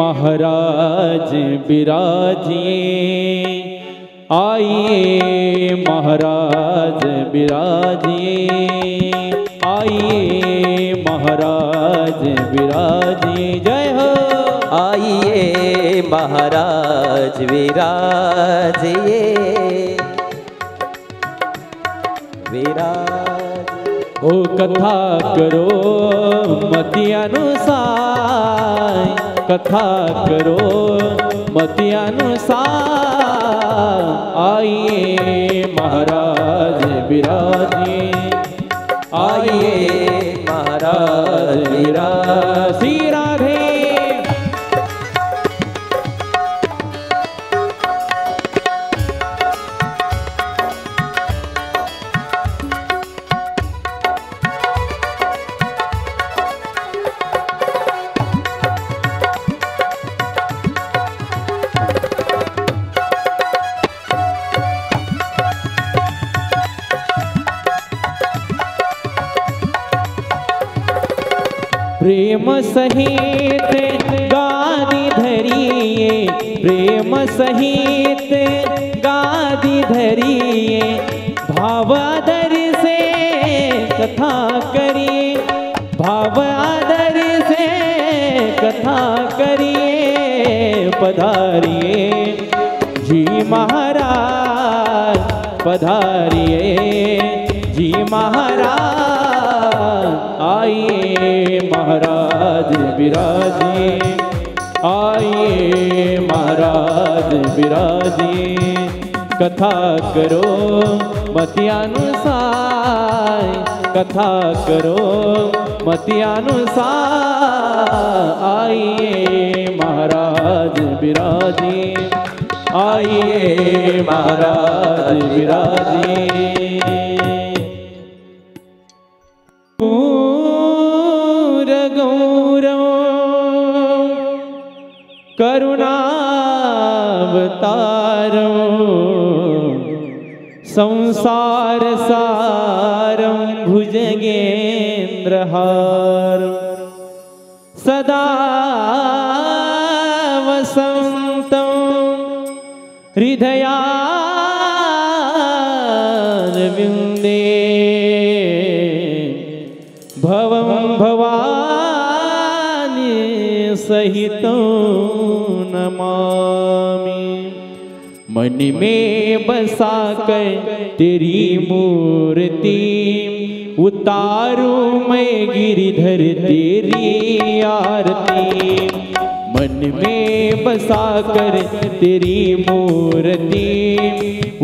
महाराज विराजिए, आइए महाराज विराजिए, आइए महाराज विराजिए। जय हो। आइए महाराज विराजिए, विराज। ओ कथा करो मति अनुसार, कथा करो मति अनुसार, आइए महाराज विराजिए, आइए महाराज विराज। श्री राधे। प्रेम सहित गादी धरिए, प्रेम सहित गादी धरिए, भाव आदर से कथा करिए, भाव आदर से कथा करिए। पधारिए जी महाराज, पधारिए जी महाराज, आइए महाराज विराजिए, आइए महाराज विराजिए। कथा करो मति अनुसार, कथा करो मति अनुसार, आइए महाराज विराजिए, आइए महाराज विराजिए। करुणावतारो संसार सारं भुजगेन्द्रहारं, सदा वसन्तं हृदयारविन्दे, भवं भवानी सहितं नमामि। मन में बसा कर तेरी मूर्ति, उतारूं मैं गिरिधर तेरी आरती। मन में बसा कर तेरी मूर्ति,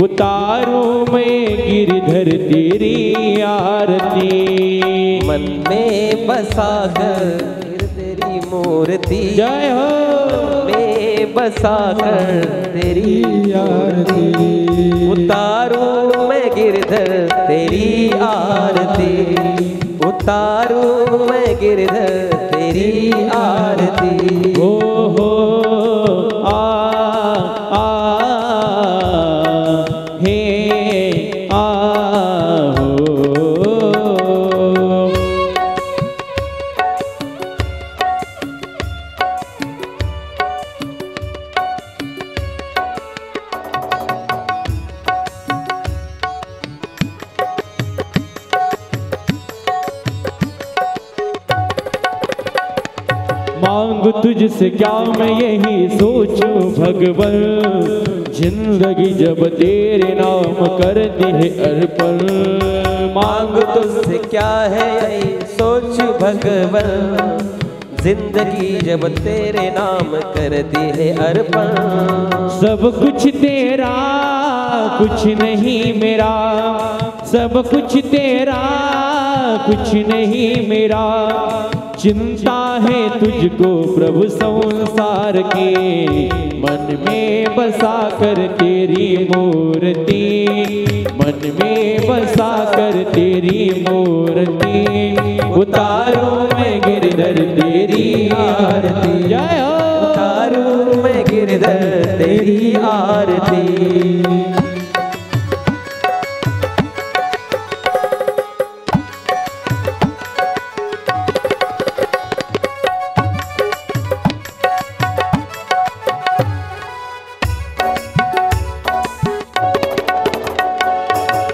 उतारूं मैं गिरिधर तेरी आरती। मन में बसा कर तेरी मूर्ति, जय हो। में बसा कर तेरी आरती, उतारूं मैं गिरधर तेरी आरती, उतारूं मैं गिरधर तेरी आरती। ओ हो आ आ हे आ हो। मांग तुझसे क्या मैं यही सोचूं भगवन, जिंदगी जब तेरे नाम कर दे अर्पण। मांग तुझसे क्या है यही सोच भगवन, जिंदगी जब तेरे नाम कर दी है अर्पण। सब कुछ तेरा कुछ नहीं मेरा, सब कुछ तेरा कुछ नहीं मेरा। चिंता है तुझको प्रभु संसार की, मन में बसा कर तेरी मूर्ति, मन में बसा कर तेरी मूर्ति। उतारूं मैं गिरधर तेरी आरती, जय हो। उतारूं मैं गिरधर तेरी आरती।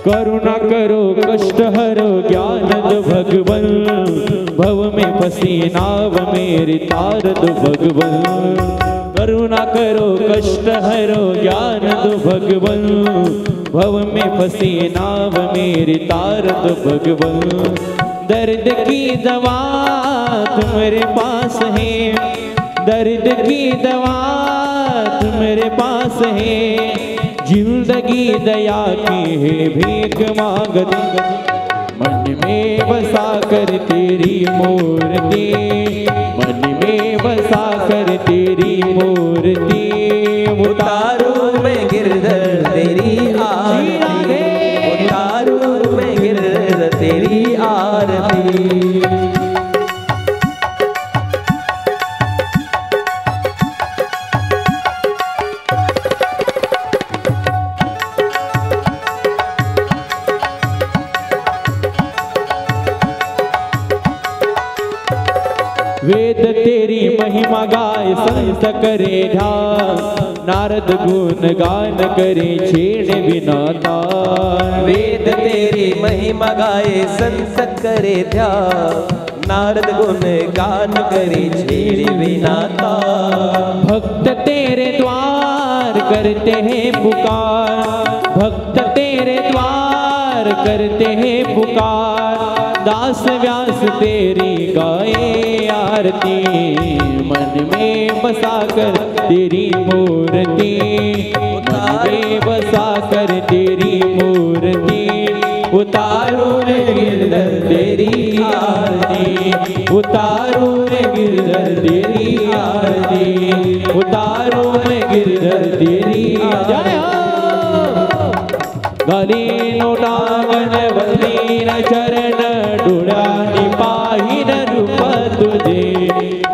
करुणा करो कष्ट हरो ज्ञान दो भगवन, भव में फंसी नाव मेरी तार दो भगवन। करुणा करो कष्ट हरो ज्ञान दो भगवन, भव में फंसी नाव मेरी तार दो भगवन। दर्द की दवा तुम्हारे पास है, दर्द की दवा तुम्हारे पास है, जिंदगी दया की है भीख मांगती। मन में बसा कर तेरी मूर्ति, मन में बसा कर तेरी मूर्ति, उतारू मैं गिरधर तेरी आरती, उतारू मैं गिरधर तेरी आरती। वेद तेरी महिमा गाय संत करे ध्यान, नारद गुण गान करे छेड़ बिना तान। वेद तेरी महिमा गाए संत करे ध्यान, नारद गुण गान करे छेड़ बिना तान। भक्त तेरे द्वार करते हैं पुकार, भक्त तेरे द्वार करते हैं पुकार, दास व्यास तेरी गाए आरती। मन में बसा कर तेरी मूर्ति, मन में बसा कर तेरी मूर्ति, उतारू रे गिरधर तेरी आरती, उतारू रे गिरधर तेरी आरती, उतारू रे गिरधर तेरी आरती। गली लोटांगण वल्ली न चरण डोळ्यानी पाहिन रूप तुझे,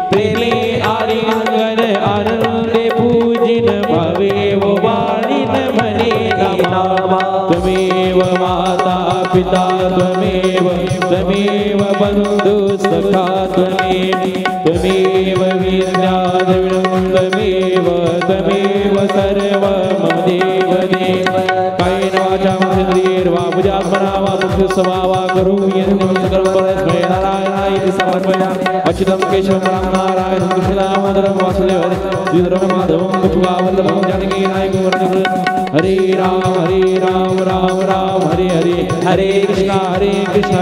प्रेमी आलिंगन आनंदे पूजिन भावे वो वाळीन म्हणे नामा। त्वमेव माता पिता त्वमेव, त्वमेव बंधु सखा त्वमेव, त्वमेव विद्या द्रविणं त्वमेव, त्वमेव सर्वं देव देव। कायेन वाचा मनसेन्द्रियैर्वा बुद्ध्यात्मना वा मुख्यस्वभावा करोमि यत्किञ्चित् सकलं परस्मै नारायणाय समर्पयामि। अच्युतं केशवं रामं नारायणं कृष्णदामोदरं वासुदेवं श्रीधरं माधवं मुकुन्दं जानकीनायकं वरदं। हरे राम राम राम हरे हरे, हरे कृष्ण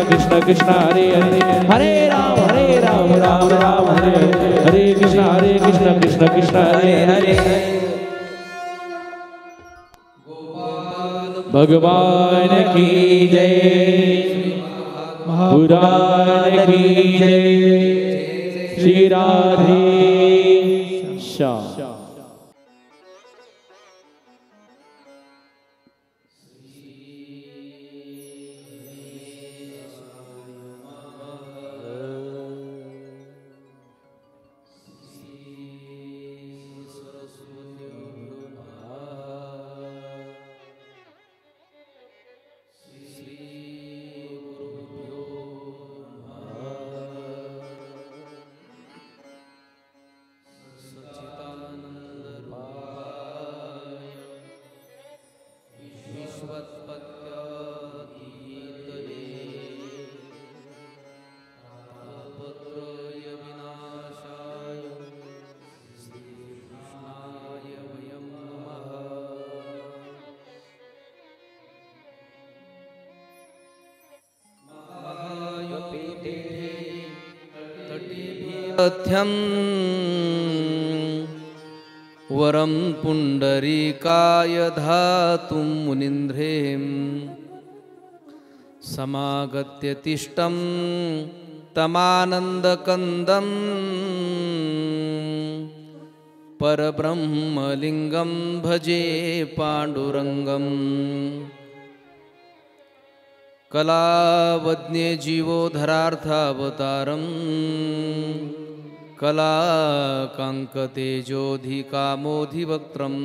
कृष्ण कृष्ण हरे हरे, हरे राम राम राम हरे हरे, हरे कृष्ण कृष्ण कृष्ण हरे हरे। भगवान की जय, पुराण की जय, श्री राधे श्याम। तथ्यं वरं पुंडरीकाय धातुं मुनीन्द्रें समागत्य तिष्ठं तमानन्दकन्दं परब्रह्मलिङ्गं भजे पाण्डुरङ्गम्। कलावज्ञे जीवोधरार्थावतारम् कलाकाङ्कतेजोऽधिकामोऽधिवक्त्रम्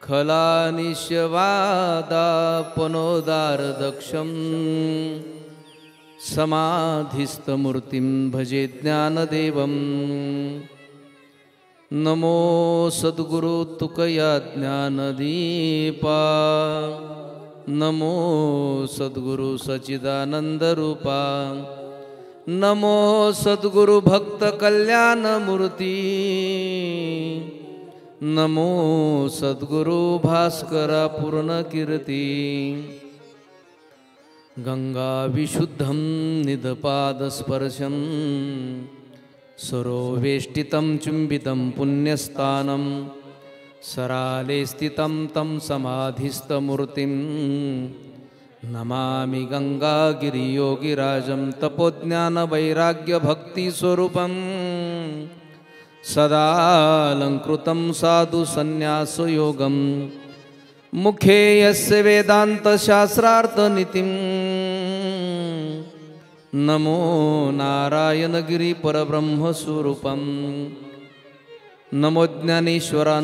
खलानिश्यवादापनोदारदक्षम् समाधिस्थमूर्तिं भजे ज्ञानदेवम्। नमो सद्गुरु तुकया ज्ञानदीपा नमो सद्गुरु सच्चिदानंद रूपा, नमो सद्गुरु भक्त कल्याण मूर्ती, नमो सद्गुरु भास्करा पूर्ण कीर्ती। गंगा विशुद्धं निधपादस्पर्शं सरोवेष्टितं चुंबितं पुण्यस्थानं सराले स्थितं तं समाधिस्थमूर्तिं नमामि गंगागिरियोगिराजं तपोज्ञानवैराग्यभक्तिस्वरूपं सदालङ्कृतं साधु संन्यासयोगं मुखे यस्य वेदान्तशास्त्रार्थनीतिं नमो नारायणगिरि परब्रह्मस्वरूपं नमो ज्ञानेश्वरा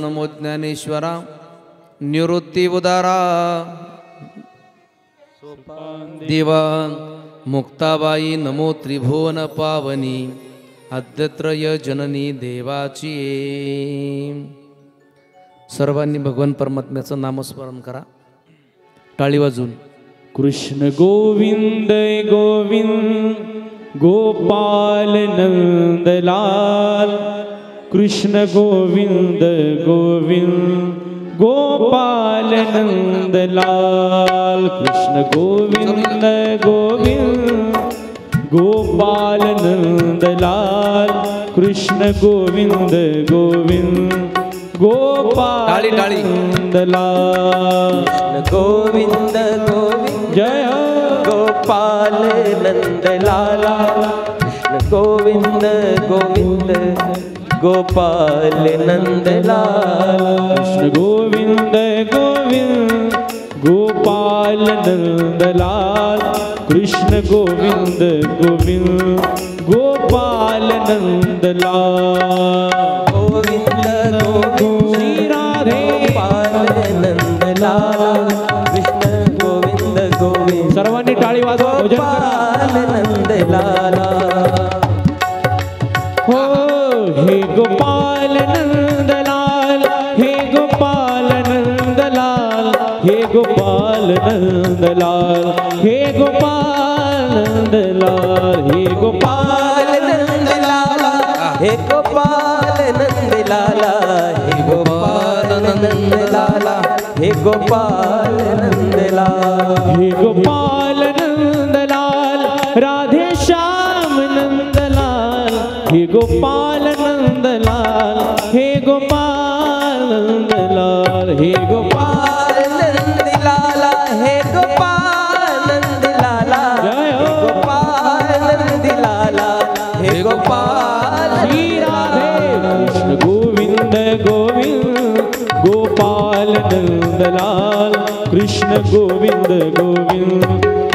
निवृत्ति उदारा देवा मुक्ताबाई नमो त्रिभुवन पावनी आद्यत्रय जननी देवाची। सर्वांनी भगवान परमात्म्याचं नामस्मरण करा, टाळी वाजून। कृष्ण गोविंद गोविंद गोपाल नंदलाल, कृष्ण गोविंद गोविंद गोपाल नंदलाल, कृष्ण गोविंद गोविंद गोपाल नंदलाल, कृष्ण गोविंद गोविंद गोपाल नंदलाल, गोविंद गोविंद जय हो गोपाल नंदलाला, कृष्ण गोविंद गोविंद गोपाल नंदलाल, कृष्ण गोविंद गोविंद गोपाल नंदलाल, कृष्ण गोविंद गोविंद गोपाल नंदलाल, गोविंद गोविंद श्री राधे गोपाल नंदलाल, कृष्ण गोविंद गोविंद सर्वांनी टाळी वाजवा, भजन करा। गोपाल नंदलाला, हो हे गोपाल नंदलाल, हे गोपाल नंदलाल, हे गोपाल नंदलाल, हे गोपाल नंदलाल, हे गोपाल नंदलाला, हे गोपाल नंदलाला, हे गोपाल नंदलाला, हे गोपाल नंदलाला, हे गोपाल नंदलाल, राधे श्याम नंदलाल, हे गोपाल नंदलाल, हे गोपाल नंदलाल, हे गोपाल नंदलाला, हे गोपाल नंदलाला, जय हो। हे गोपाल नंदलाला, हे गोपाल श्री राधे कृष्ण गोविंद गोविंद गोपाल नंदलाल, कृष्ण गोविंद गोविंद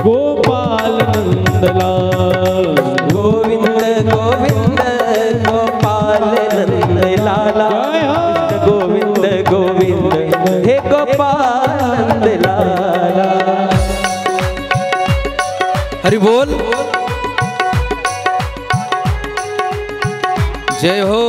गोपाल नंदलाल, गोविंद गोविंद गोपाल नंदलाला, कृष्ण गोविंद गोविंद हे गोपाल नंदलाला। हरि बोल, जय हो।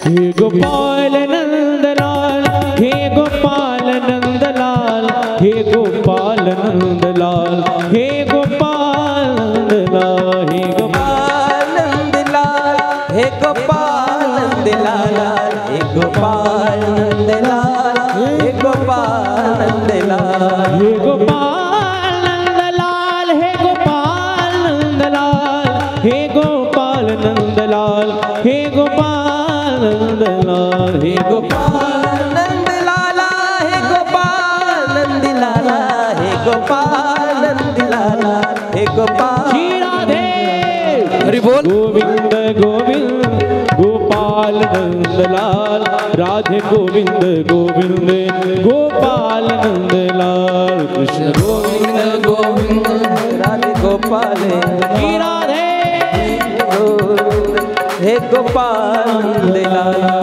हे गोपाल नंदलाल, हे गोपाल नंदलाल, हे गोपाल नंदलाल, हे गोपाल नंदलाल, हे गोपाल नंदलाल, हे गोपाल नंदलाल, हे गोपाल नंदलाल, हे गोपाल नंदलाल, हे गोपाल नंदलाल, हे गोपाल नंदलाल, हे गोपाल नंदलाल, हे गोपाल नंदलाल, हे गोपाल नंदलाला, हे गोपाल नंदलाला, हे गोपाल नंदलाला, हे गोपाल श्री राधे हरि बोल। गोविंद गोविंद गोपाल नंदलाल, राधे गोविंद गोविंद गोपाल नंदलाल, कृष्ण गोविंद गोविंद राधे गोपाल श्री राधे हे गोपाल नंदलाला।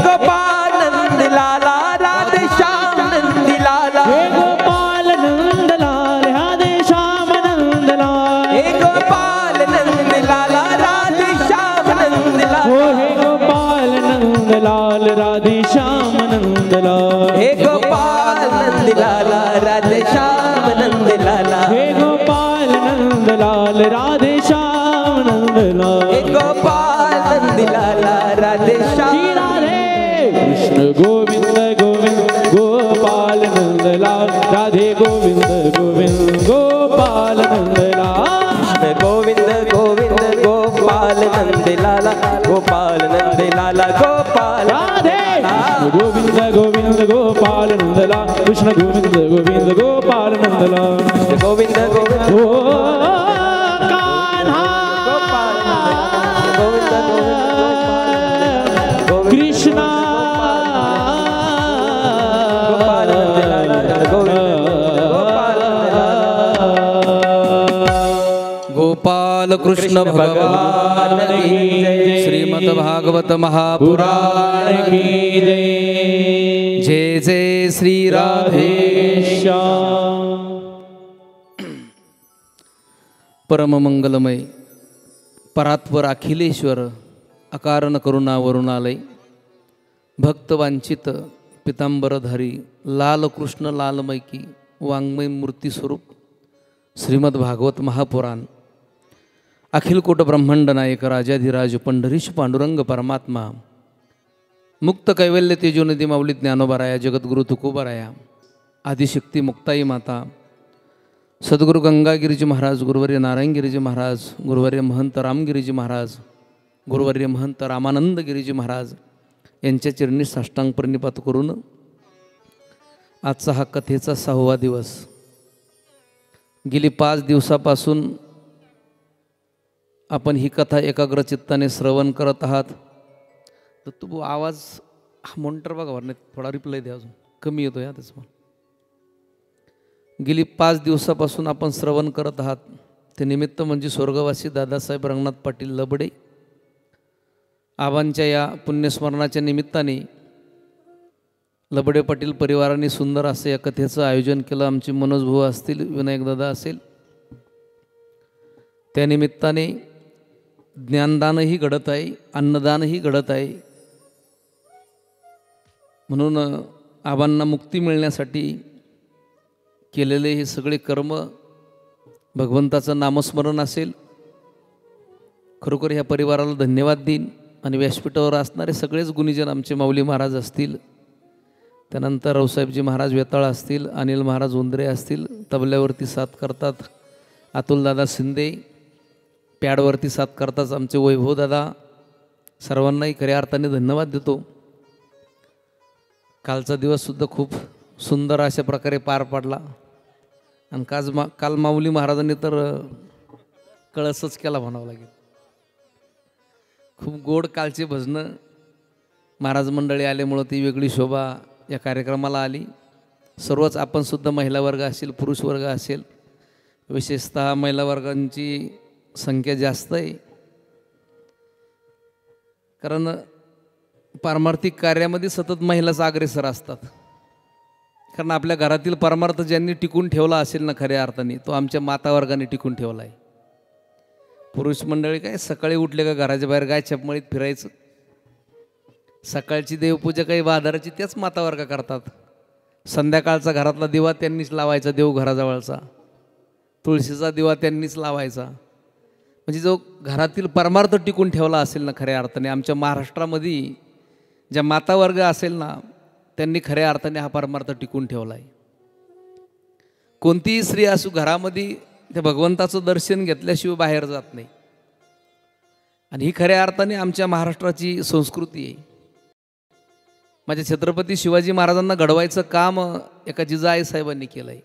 गोपाल नंद लाला राधे श्याम नंद लाला हे गोपाल नंद लाल राधे श्याम नंद लाल हे गोपाल नंद लाला राधे श्याम नंद लाला हो हे गोपाल नंद लाल राधे श्याम नंद लाल हे गोपाल नंद लाला राधे श्याम नंद लाला हे गोपाल नंद लाल राधे श्याम नंद लाल हे गोपाल नंद लाला राधे श्याम श्री राधे कृष्ण गोविंद गोविंद गोपाल नंद लाल राधे गोविंद गोविंद गोपाल नंद लाल गोविंद गोविंद गोपाल नंद लाला गोपाल नंद लाला गोपाल राधे गोविंद गोविंद गोपाल नंद लाल कृष्ण गोविंद गोविंद गोपाल नंद लाल गोविंद गोविंद ओ कान्हा गोविंद गोविंद कृष्णा गोपाल नंद लाला गोपाल कृष्ण भगवान की जय। श्रीमद् भागवत महापुराण की जय। जय जय श्री राधे श्याम परम मंगलमय परात्पर अखिलेश्वर अकारण करुणा वरुणालय भक्तवांचित पितांबरधारी लाल कृष्ण लालमयकी वाङ्मय मूर्ती स्वरूप श्रीमद् भागवत महापुराण अखिल कोट ब्रह्मांड नायक राजाधिराज पंढरीश पांडुरंग परमात्मा मुक्त कैवल्य तेजोनिधी माऊली ज्ञानोबाराया जगद्गुरु तुकोबाराया आदिशक्ती मुक्ताई माता सद्गुरु गंगागिरीजी महाराज गुरुवर्य नारायणगिरीजी महाराज गुरुवर्य महंत रामगिरीजी महाराज गुरुवर्य महंत रामानंद गिरीजी महाराज यांच्या चरणी साष्टांग प्रणिपात करून आजचा हा कथेचा 6वा दिवस गेली 5 दिवसापासून आपण ही कथा एकाग्र चित्ताने श्रवण करत आहात. तर तू आवाज मॉनिटर बघा वर नाही थोडा रिप्लाय द्या अजून कमी येतो या त्याचं. गेली 5 दिवसापासून आपण श्रवण करत आहात. ते निमित्त म्हणजे स्वर्गवासी दादासाहेब रंगनाथ पाटील लबडे आबांच्या या पुण्यस्मरणाच्या निमित्ताने लबडे पाटील परिवाराने सुंदर असं या कथेचं आयोजन केलं. आमचे मनोज भाऊ असतील, विनायक दादा असेल. त्या निमित्ताने ज्ञानदानही घडत आहे, अन्नदानही घडत आहे. म्हणून आबांना मुक्ती मिळण्यासाठी केलेले हे सगळे कर्म भगवंताचं नामस्मरण असेल. खरोखर ह्या परिवाराला धन्यवाद देईन. आणि व्यासपीठावर असणारे सगळेच गुणीजन आमचे माऊली महाराज असतील, त्यानंतर रावसाहेबजी महाराज वेताळ असतील, अनिल महाराज उंदरे असतील, तबल्यावरती साथ करतात अतुलदादा शिंदे, पॅडवरती साथ करतात आमचे वैभव दादा. सर्वांनाही खऱ्या अर्थाने धन्यवाद देतो. कालचा दिवससुद्धा खूप सुंदर अशा प्रकारे पार पडला. आणि काल माऊली महाराजांनी तर कळसच केला म्हणावं लागेल. खूप गोड कालचे भजनं महाराज मंडळी आल्यामुळं ती वेगळी शोभा या कार्यक्रमाला आली. सर्वच आपणसुद्धा महिला वर्ग असेल, पुरुष वर्ग असेल, विशेषतः महिला वर्गांची संख्या जास्त आहे. कारण पारमार्थिक कार्यामध्ये सतत महिलाच अग्रेसर असतात. कारण आपल्या घरातील परमार्थ ज्यांनी टिकून ठेवला असेल ना खऱ्या अर्थाने, तो आमच्या माता वर्गाने टिकून ठेवला आहे. पुरुष मंडळी काय सकाळी उठले का घराच्या बाहेर गाय छपमळीत फिरायचं. सकाळची देवपूजा काही बाजाराची त्याच माता वर्ग करतात. संध्याकाळचा घरातला दिवा त्यांनीच लावायचा, देवघराजवळचा तुळशीचा दिवा त्यांनीच लावायचा. म्हणजे जो घरातील परमार्थ टिकून ठेवला असेल ना खऱ्या अर्थाने, आमच्या महाराष्ट्रामध्ये ज्या माता वर्ग असेल ना त्यांनी खऱ्या अर्थाने हा परमार्थ टिकून ठेवला आहे. कोणतीही स्त्री असू घरामध्ये त्या भगवंताचं दर्शन घेतल्याशिवाय बाहेर जात नाही. आणि ही खऱ्या अर्थाने आमच्या महाराष्ट्राची संस्कृती आहे. माझ्या छत्रपती शिवाजी महाराजांना घडवायचं काम एका जिजाई साहेबांनी केलं आहे.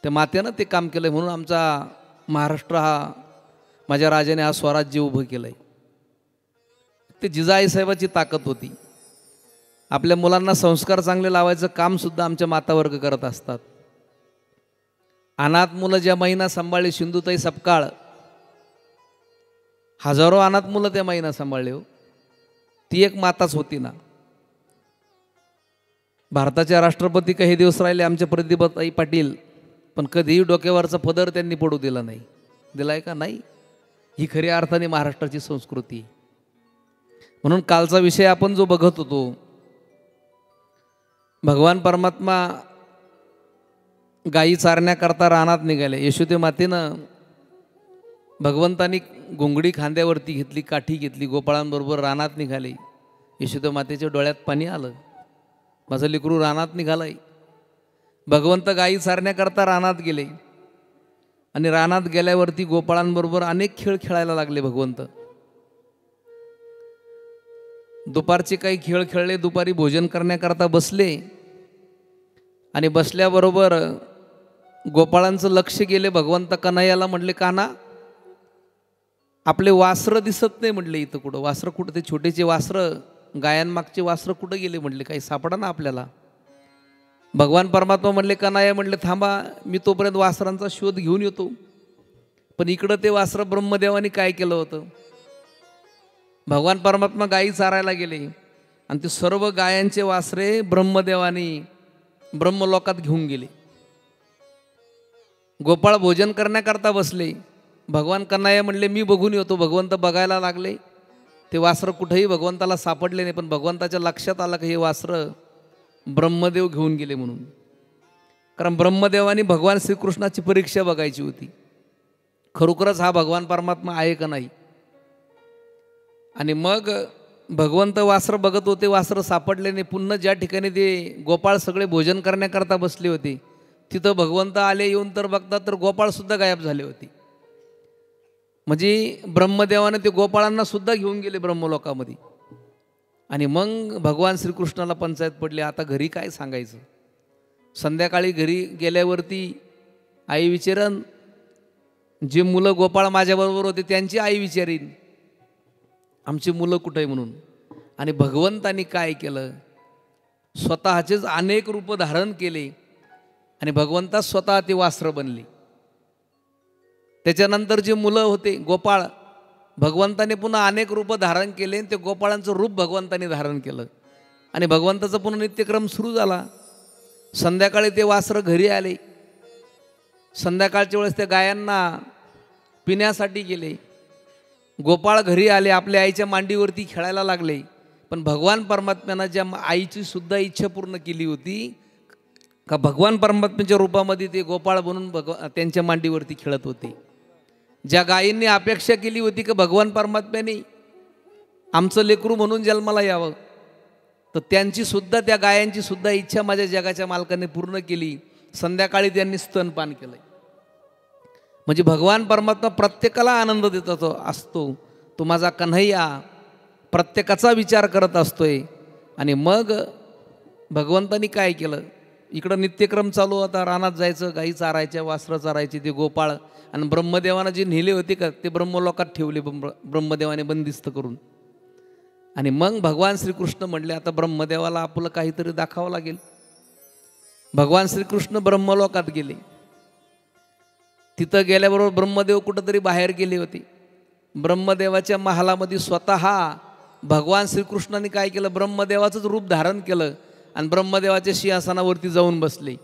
त्या मातेनं ते काम केलं आहे. म्हणून आमचा महाराष्ट्र हा, माझ्या राजाने हा स्वराज्य उभं केलं आहे. ते जिजाई साहेबाची ताकद होती. आपल्या मुलांना संस्कार चांगले लावायचं कामसुद्धा आमच्या मातावर्ग करत असतात. अनाथ मुलं ज्या महिना सांभाळली सिंधुताई सपकाळ, हजारो अनाथ मुलं त्या महिना सांभाळले हो. ती एक माताच होती ना. भारताच्या राष्ट्रपती काही दिवस राहिले आमच्या प्रतिभाताई पाटील, पण कधीही डोक्यावरचा पदर त्यांनी पडू दिला नाही. दिलाय का? नाही. ही खऱ्या अर्थाने महाराष्ट्राची संस्कृती. म्हणून कालचा विषय आपण जो बघत होतो, भगवान परमात्मा गायी चारण्याकरता रानात निघाले. यशोदे मातेनं भगवंतानी घोंगडी खांद्यावरती घेतली, काठी घेतली, गोपाळांबरोबर रानात निघाले. यशोदे मातेच्या डोळ्यात पाणी आलं. माझं लेकरू रानात निघालंय. भगवंत गायी चारण्याकरता रानात गेले आणि रानात गेल्यावरती गोपाळांबरोबर अनेक खेळ खेळायला लागले भगवंत. दुपारचे काही खेळ खेळले. दुपारी भोजन करण्याकरता बसले आणि बसल्याबरोबर गोपाळांचं लक्ष गेले भगवंत कन्हैयाला. म्हटले, कान्हा आपले वासरं दिसत नाही. म्हटले, इथं कुठं वासरं? कुठं ते छोटेचे वासरं, गायांमागचे वासरं कुठं गेले? म्हटले, काही सापडा ना आपल्याला. भगवान परमात्मा म्हणले, कन्हैया म्हटले थांबा, मी तोपर्यंत वासरांचा शोध घेऊन येतो. पण इकडं ते वासरं ब्रह्मदेवानी काय केलं होतं, भगवान परमात्मा गायी चारायला गेले आणि ते सर्व गायांचे वासरे ब्रह्मदेवानी ब्रह्मलोकात घेऊन गेले. गोपाळ भोजन करण्याकरता बसले. भगवान कन्हैया म्हणले, मी बघून येतो. भगवंत बघायला लागले. ते वासरं कुठेही भगवंताला सापडले नाही. पण भगवंताच्या लक्षात आलं की हे वासरं ब्रह्मदेव घेऊन गेले म्हणून. कारण ब्रह्मदेवानी भगवान श्रीकृष्णाची परीक्षा बघायची होती, खरोखरच हा भगवान परमात्मा आहे का नाही. आणि मग भगवंत वासरं बघत होते, वासरं सापडले नाही. पुन्हा ज्या ठिकाणी ते गोपाळ सगळे भोजन करण्याकरता बसले होते तिथं भगवंत आले. येऊन तर बघतात तर गोपाळसुद्धा गायब झाले होते. म्हणजे ब्रह्मदेवाने ते गोपाळांना सुद्धा घेऊन गेले ब्रह्मलोकामध्ये. आणि मग भगवान श्रीकृष्णाला पंचायत पडली, आता घरी काय सांगायचं. संध्याकाळी घरी गेल्यावरती आई विचारन, जे मुलं गोपाळ माझ्याबरोबर होते त्यांची आई विचारीन आमची मुलं कुठे आहे म्हणून. आणि भगवंतानी काय केलं, स्वतःचेच अनेक रूप धारण केले आणि भगवंता स्वतः ते वासरं बनली. त्याच्यानंतर जे मुलं होते गोपाळ, भगवंताने पुन्हा अनेक रूप धारण केले. ते गोपाळांचं रूप भगवंताने धारण केलं आणि भगवंताचा पुन्हा नित्यक्रम सुरू झाला. संध्याकाळी ते वासरं घरी आले. संध्याकाळच्या वेळेस त्या गायांना पिण्यासाठी गेले. गोपाळ घरी आले, आपल्या आईच्या मांडीवरती खेळायला लागले. पण भगवान परमात्म्यानं ज्या आईची सुद्धा इच्छा पूर्ण केली होती का भगवान परमात्म्याच्या रूपामध्ये ते गोपाळ बनून त्यांच्या मांडीवरती खेळत होते. ज्या गायींनी अपेक्षा केली होती की भगवान परमात्म्याने आमचं लेकरू म्हणून जन्माला यावं, तर त्यांची सुद्धा, त्या गायांची सुद्धा इच्छा माझ्या जगाच्या मालकाने पूर्ण केली. संध्याकाळी त्यांनी स्तनपान केलं. म्हणजे भगवान परमात्मा प्रत्येकाला आनंद देत असतो. तो माझा कन्हैया प्रत्येकाचा विचार करत असतोय. आणि मग भगवंतानी काय केलं, इकडं नित्यक्रम चालू होता, रानात जायचं, गाई चारायच्या, वासरं चारायची, ते गोपाळ. आणि ब्रह्मदेवानं जे नेले होते का ते ब्रह्मलोकात ठेवले ब्रह्मदेवाने बंदिस्त करून. आणि मग भगवान श्रीकृष्ण म्हटले, आता ब्रह्मदेवाला आपलं काहीतरी दाखवावं लागेल. भगवान श्रीकृष्ण ब्रह्मलोकात गेले. तिथं गेल्याबरोबर ब्रह्मदेव कुठंतरी बाहेर गेले होते. ब्रह्मदेवाच्या महालामध्ये स्वतः भगवान श्रीकृष्णाने काय केलं, ब्रह्मदेवाचंच रूप धारण केलं आणि ब्रह्मदेवाच्या सिंहासनावरती जाऊन बसले.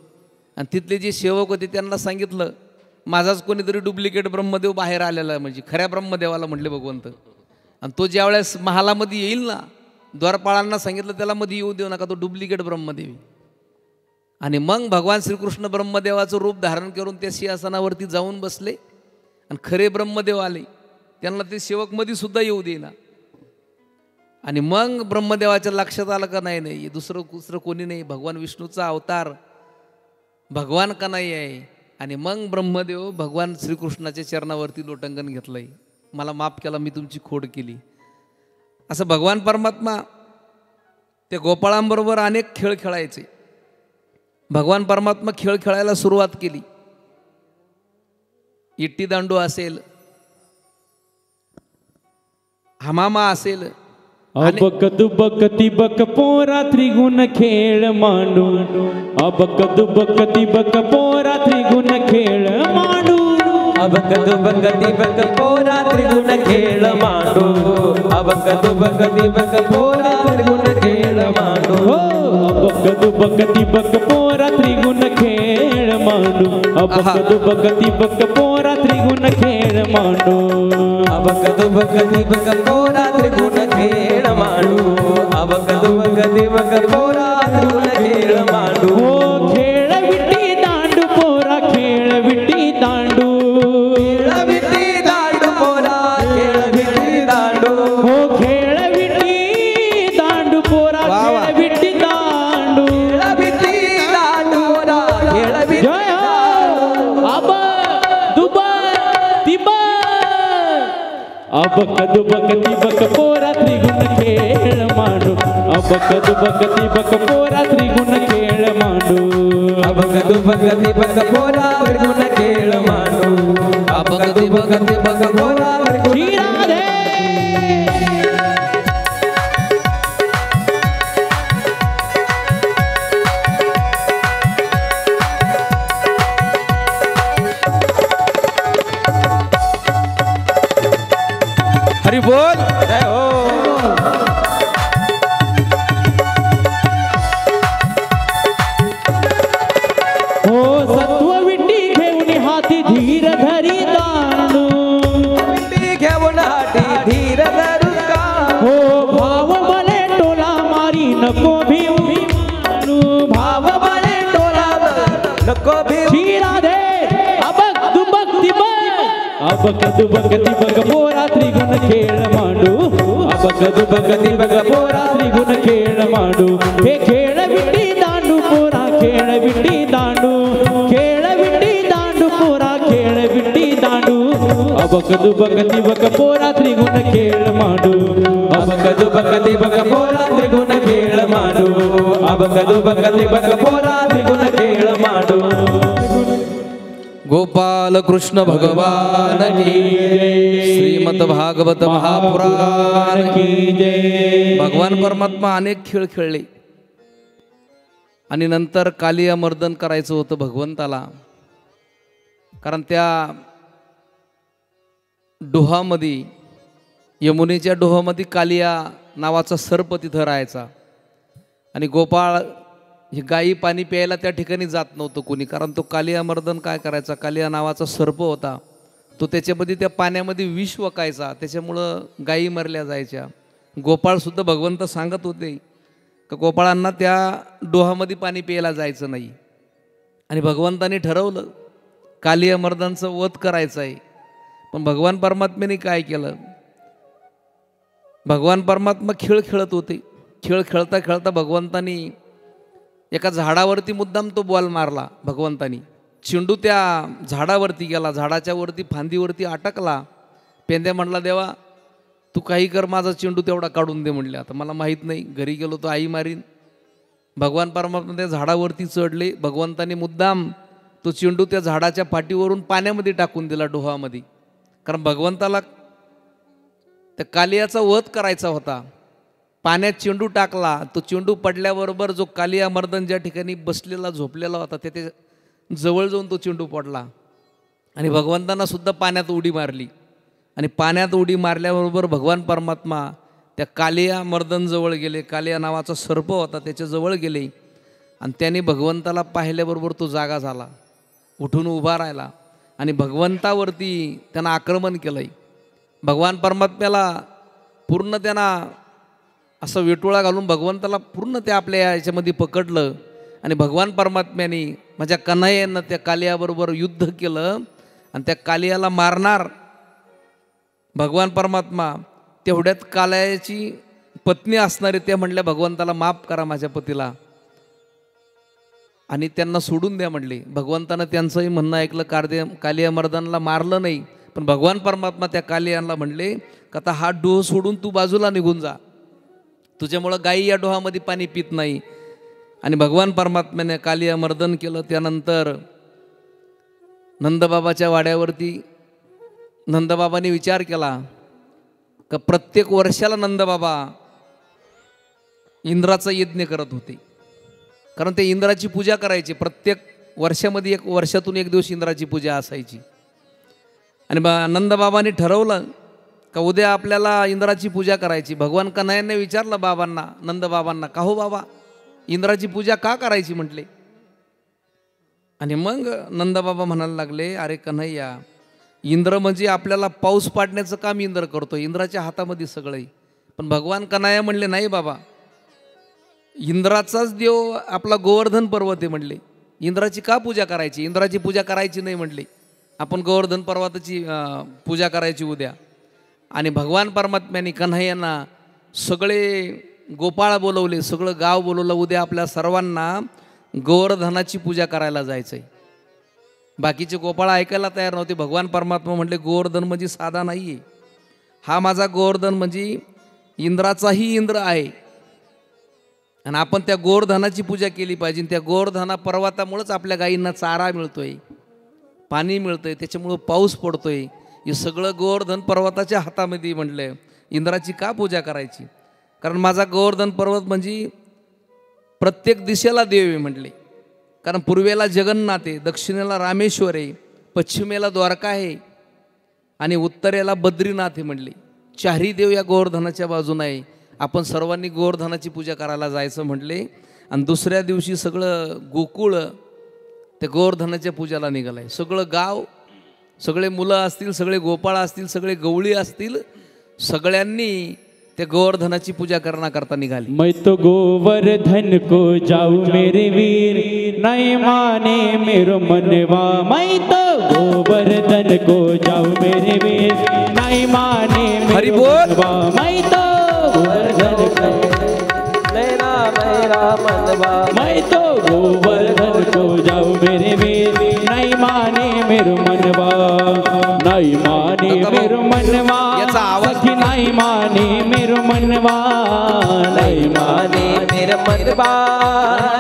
आणि तिथले जे सेवक होते त्यांना सांगितलं, माझाच कोणीतरी डुप्लिकेट ब्रह्मदेव बाहेर आलेला आहे. म्हणजे खऱ्या ब्रह्मदेवाला म्हटले भगवंत. आणि तो ज्यावेळेस महालामध्ये येईल ना, द्वारपाळांना सांगितलं त्याला मध्ये येऊ देऊ नका, तो डुप्लिकेट ब्रह्मदेव. आणि मग भगवान श्रीकृष्ण ब्रह्मदेवाचं रूप धारण करून त्या सिंहासनावरती जाऊन बसले आणि खरे ब्रह्मदेव आले. त्यांना ते सेवक मध्ये सुद्धा येऊ देईना. आणि मग ब्रह्मदेवाच्या लक्षात आलं का नाही दुसरं कोणी नाही, भगवान विष्णूचा अवतार भगवान कन्हैया आहे. आणि मग ब्रह्मदेव भगवान श्रीकृष्णाच्या चरणावरती लोटंगण घेतलंय, मला माफ केला, मी तुमची खोड केली. असं भगवान परमात्मा त्या गोपाळांबरोबर अनेक खेळ खेळायचे. भगवान परमात्मा खेळ खेळायला सुरुवात केली. इट्टी दांडू असेल, हमामा असेल, अबक दुबक तिबक पोरा त्रिगुण खेळ मांडू. अबक दुबक तिबक पोरा त्रिगुण खेळ मांडू. अबक दुबक तिबक पोरा त्रिगुण खेळ मांडू. अबक दुबक दिबक पोरा त्रिगुण खेळ मांडू हो अबक दुबक तिबक पोरा त्रिगुण खेळ मांडू अबक दुबक तिबक पोरा त्रिगुण खेळ मांडू अबक दुबक दिबक पोरा त्रिगुण खेळ मांडू अबक दुबक दिबक पोरा त्रिगुण खेळ मांडू हो खेळ विटी दांडू पोरा खेळ विटी दांडू खेळ विटी दांडू पोरा खेळ विटी दांडू हो खेळ विटी दांडू पोरा खेळ विटी दांडू खेळ विटी दांडू पोरा खेळ विटी जय हो अब दुब तिब अबक दुबक तिबक पोरा त्रिगुण खेळ मांडू अबक दुबक तिबक पोरा त्रिगुण खेळ मांडू अबक दुबक दिबक पोरा त्रिगुण खेळ मांडू अबक दुबक दिबक पोरा श्री राधे हरि बोल जय हो हो सत्व विटी घेऊन हाती धीर धरी दांडू विटी घेऊन हाटी धीर धरू का हो भाव मले टोला मारी नको भिऊ भाव बळे टोला नको भी श्री राधे अबक दुबक तिबक अबक दुबक तिबक पोरा त्रिगुण खेळ मांडू अबक दुबक तिबक पोरा त्रिगुण खेळ मांडू हे खेळ विटी दांडू पोरा खेळ विटी दांडू खेळ विटी दांडू पोरा खेळ विटी दांडू अबक दुबक तिबक पोरा त्रिगुण खेळ मांडू अबक दुबक दिबक पोरा त्रिगुण खेळ मांडू अबक दुबक दिबक पोरा त्रिगुण खेळ मांडू गोपाल कृष्ण भगवान की श्रीमद भागवत महापुराण की जय भगवान परमात्मा अनेक खेळ खेळले आणि नंतर कालिया मर्दन करायचं होतं भगवंताला. कारण त्या डोहामध्ये यमुनेच्या डोहामध्ये कालिया नावाचा सर्प तिथं राहायचा आणि गोपाळ हे गायी पाणी प्यायला त्या ठिकाणी जात नव्हतं कोणी. कारण तो कालिया मर्दन काय करायचा, कालिया नावाचा सर्प होता तो त्याच्यामध्ये त्या पाण्यामध्ये विष वकायचा, त्याच्यामुळं गायी मरल्या जायच्या. गोपाळसुद्धा भगवंत सांगत होते का गोपाळांना त्या डोहामध्ये पाणी प्यायला जायचं नाही. आणि भगवंताने ठरवलं कालिया मर्दनचं वध करायचं आहे. पण भगवान परमात्म्याने काय केलं, भगवान परमात्मा खेळ खेळत होते. खेळ खेळता खेळता भगवंतानी एका झाडावरती मुद्दाम तो बॉल मारला. भगवंतानी चेंडू त्या झाडावरती गेला, झाडाच्या वरती फांदीवरती अटकला. पेंद्या म्हणला देवा तू काही कर, माझा चेंडू तेवढा काढून दे म्हणले. आता मला माहीत नाही, घरी गेलो तो आई मारीन. भगवान परमात्मा त्या झाडावरती चढले. भगवंतानी मुद्दाम तो चेंडू त्या झाडाच्या पाठीवरून पाण्यामध्ये टाकून दिला, डोहामध्ये. कारण भगवंताला त्या कालियाचा वध करायचा होता. पाण्यात चेंडू टाकला, तो चेंडू पडल्याबरोबर जो कालिया मर्दन ज्या ठिकाणी बसलेला झोपलेला होता त्या जवळ जाऊन तो चेंडू पडला आणि भगवंतांना सुद्धा पाण्यात उडी मारली. आणि पाण्यात उडी मारल्याबरोबर भगवान परमात्मा त्या कालिया मर्दन जवळ गेले. कालिया नावाचा सर्प होता त्याच्याजवळ गेले आणि त्याने भगवंताला पाहिल्याबरोबर तो जागा झाला, उठून उभा राहिला आणि भगवंतावरती त्यांना आक्रमण केलं. भगवान परमात्म्याला पूर्ण त्यांना असं वेटोळा घालून भगवंताला पूर्ण ते आपल्या याच्यामध्ये पकडलं आणि भगवान परमात्म्याने माझ्या कन्हैयानं त्या कालियाबरोबर युद्ध केलं आणि त्या कालियाला मारणार भगवान परमात्मा. तेवढ्यात कालियाची पत्नी असणारे ते म्हणल्या भगवंताला माफ करा माझ्या पतीला आणि त्यांना सोडून द्या म्हणले. भगवंतानं त्यांचंही म्हणणं ऐकलं, कालिया मर्दनला मारलं नाही. पण भगवान परमात्मा त्या कालियाला म्हणले का आता हा डोह सोडून तू बाजूला निघून जा, तुझ्यामुळं गायी या डोहामध्ये पाणी पित नाही. आणि भगवान परमात्म्याने कालिया मर्दन केलं. त्यानंतर नंदबाबाच्या वाड्यावरती नंदबाबांनी विचार केला का प्रत्येक वर्षाला नंदबाबा इंद्राचा यज्ञ करत होते. कारण ते इंद्राची पूजा करायची, प्रत्येक वर्षामध्ये वर्षातून एक दिवस इंद्राची पूजा असायची. आणि नंदबाबांनी ठरवलं का उद्या आपल्याला इंद्राची पूजा करायची. भगवान कन्हैयाने विचारलं बाबांना, नंद बाबांना, का हो बाबा इंद्राची पूजा का करायची म्हटले. आणि मग नंदबाबा म्हणायला लागले, अरे कन्हैया, इंद्र म्हणजे आपल्याला पाऊस पाडण्याचं काम इंद्र करतो, इंद्राच्या हातामध्ये सगळं. पण भगवान कन्हैया म्हणले, नाही बाबा, इंद्राचाच देव आपला गोवर्धन पर्वत आहे म्हणले, इंद्राची का पूजा करायची, इंद्राची पूजा करायची नाही म्हटले, आपण गोवर्धन पर्वताची पूजा करायची उद्या. आणि भगवान परमात्म्याने कन्हैयांना सगळे गोपाळ बोलवले, सगळं गाव बोलवलं, उद्या आपल्या सर्वांना गोवर्धनाची पूजा करायला जायचंय. बाकीचे गोपाळ ऐकायला तयार नव्हते. भगवान परमात्मा म्हटले, गोवर्धन म्हणजे साधा नाही आहे, हा माझा गोवर्धन म्हणजे इंद्राचाही इंद्र आहे, आणि आपण त्या गोवर्धनाची पूजा केली पाहिजे. त्या गोवर्धना पर्वतामुळेच आपल्या गायींना चारा मिळतोय, पाणी मिळतंय, त्याच्यामुळं पाऊस पडतोय. हे सगळं गोवर्धन पर्वताच्या हातामध्ये. म्हटलं इंद्राची का पूजा करायची, कारण माझा गोवर्धन पर्वत म्हणजे प्रत्येक दिशेला देव आहे म्हटले. कारण पूर्वेला जगन्नाथ आहे, दक्षिणेला रामेश्वर आहे, पश्चिमेला द्वारका आहे, आणि उत्तरेला बद्रीनाथ आहे म्हटले. चारही देव या गोवर्धनाच्या बाजूने आहे. आपण सर्वांनी गोवर्धनाची पूजा करायला जायचं म्हटले. आणि दुसऱ्या दिवशी सगळं गोकुळ त्या गोवर्धनाच्या पूजाला निघालंय. सगळं गाव, सगळे मुलं असतील, सगळे गोपाळ असतील, सगळे गवळी असतील, सगळ्यांनी त्या गोवर्धनाची पूजा करता निघाली. मैं तो गोवर्धन को जाऊं मेरे वीर, नहीं माने मेरो मनवा. मैं तो गोवर्धन को जाऊं मेरे वीर, नहीं माने मेरो मनवा. मैं तो गोवर्धन को मेरा मनवा. मैं तो गोवर्धन को जाऊं मेरे वीर, नहीं माने मेरो मनवा. नहीं माने मेरो मनवा, सखी नहीं माने मेरो मनवा. नहीं माने मेरा मनवा,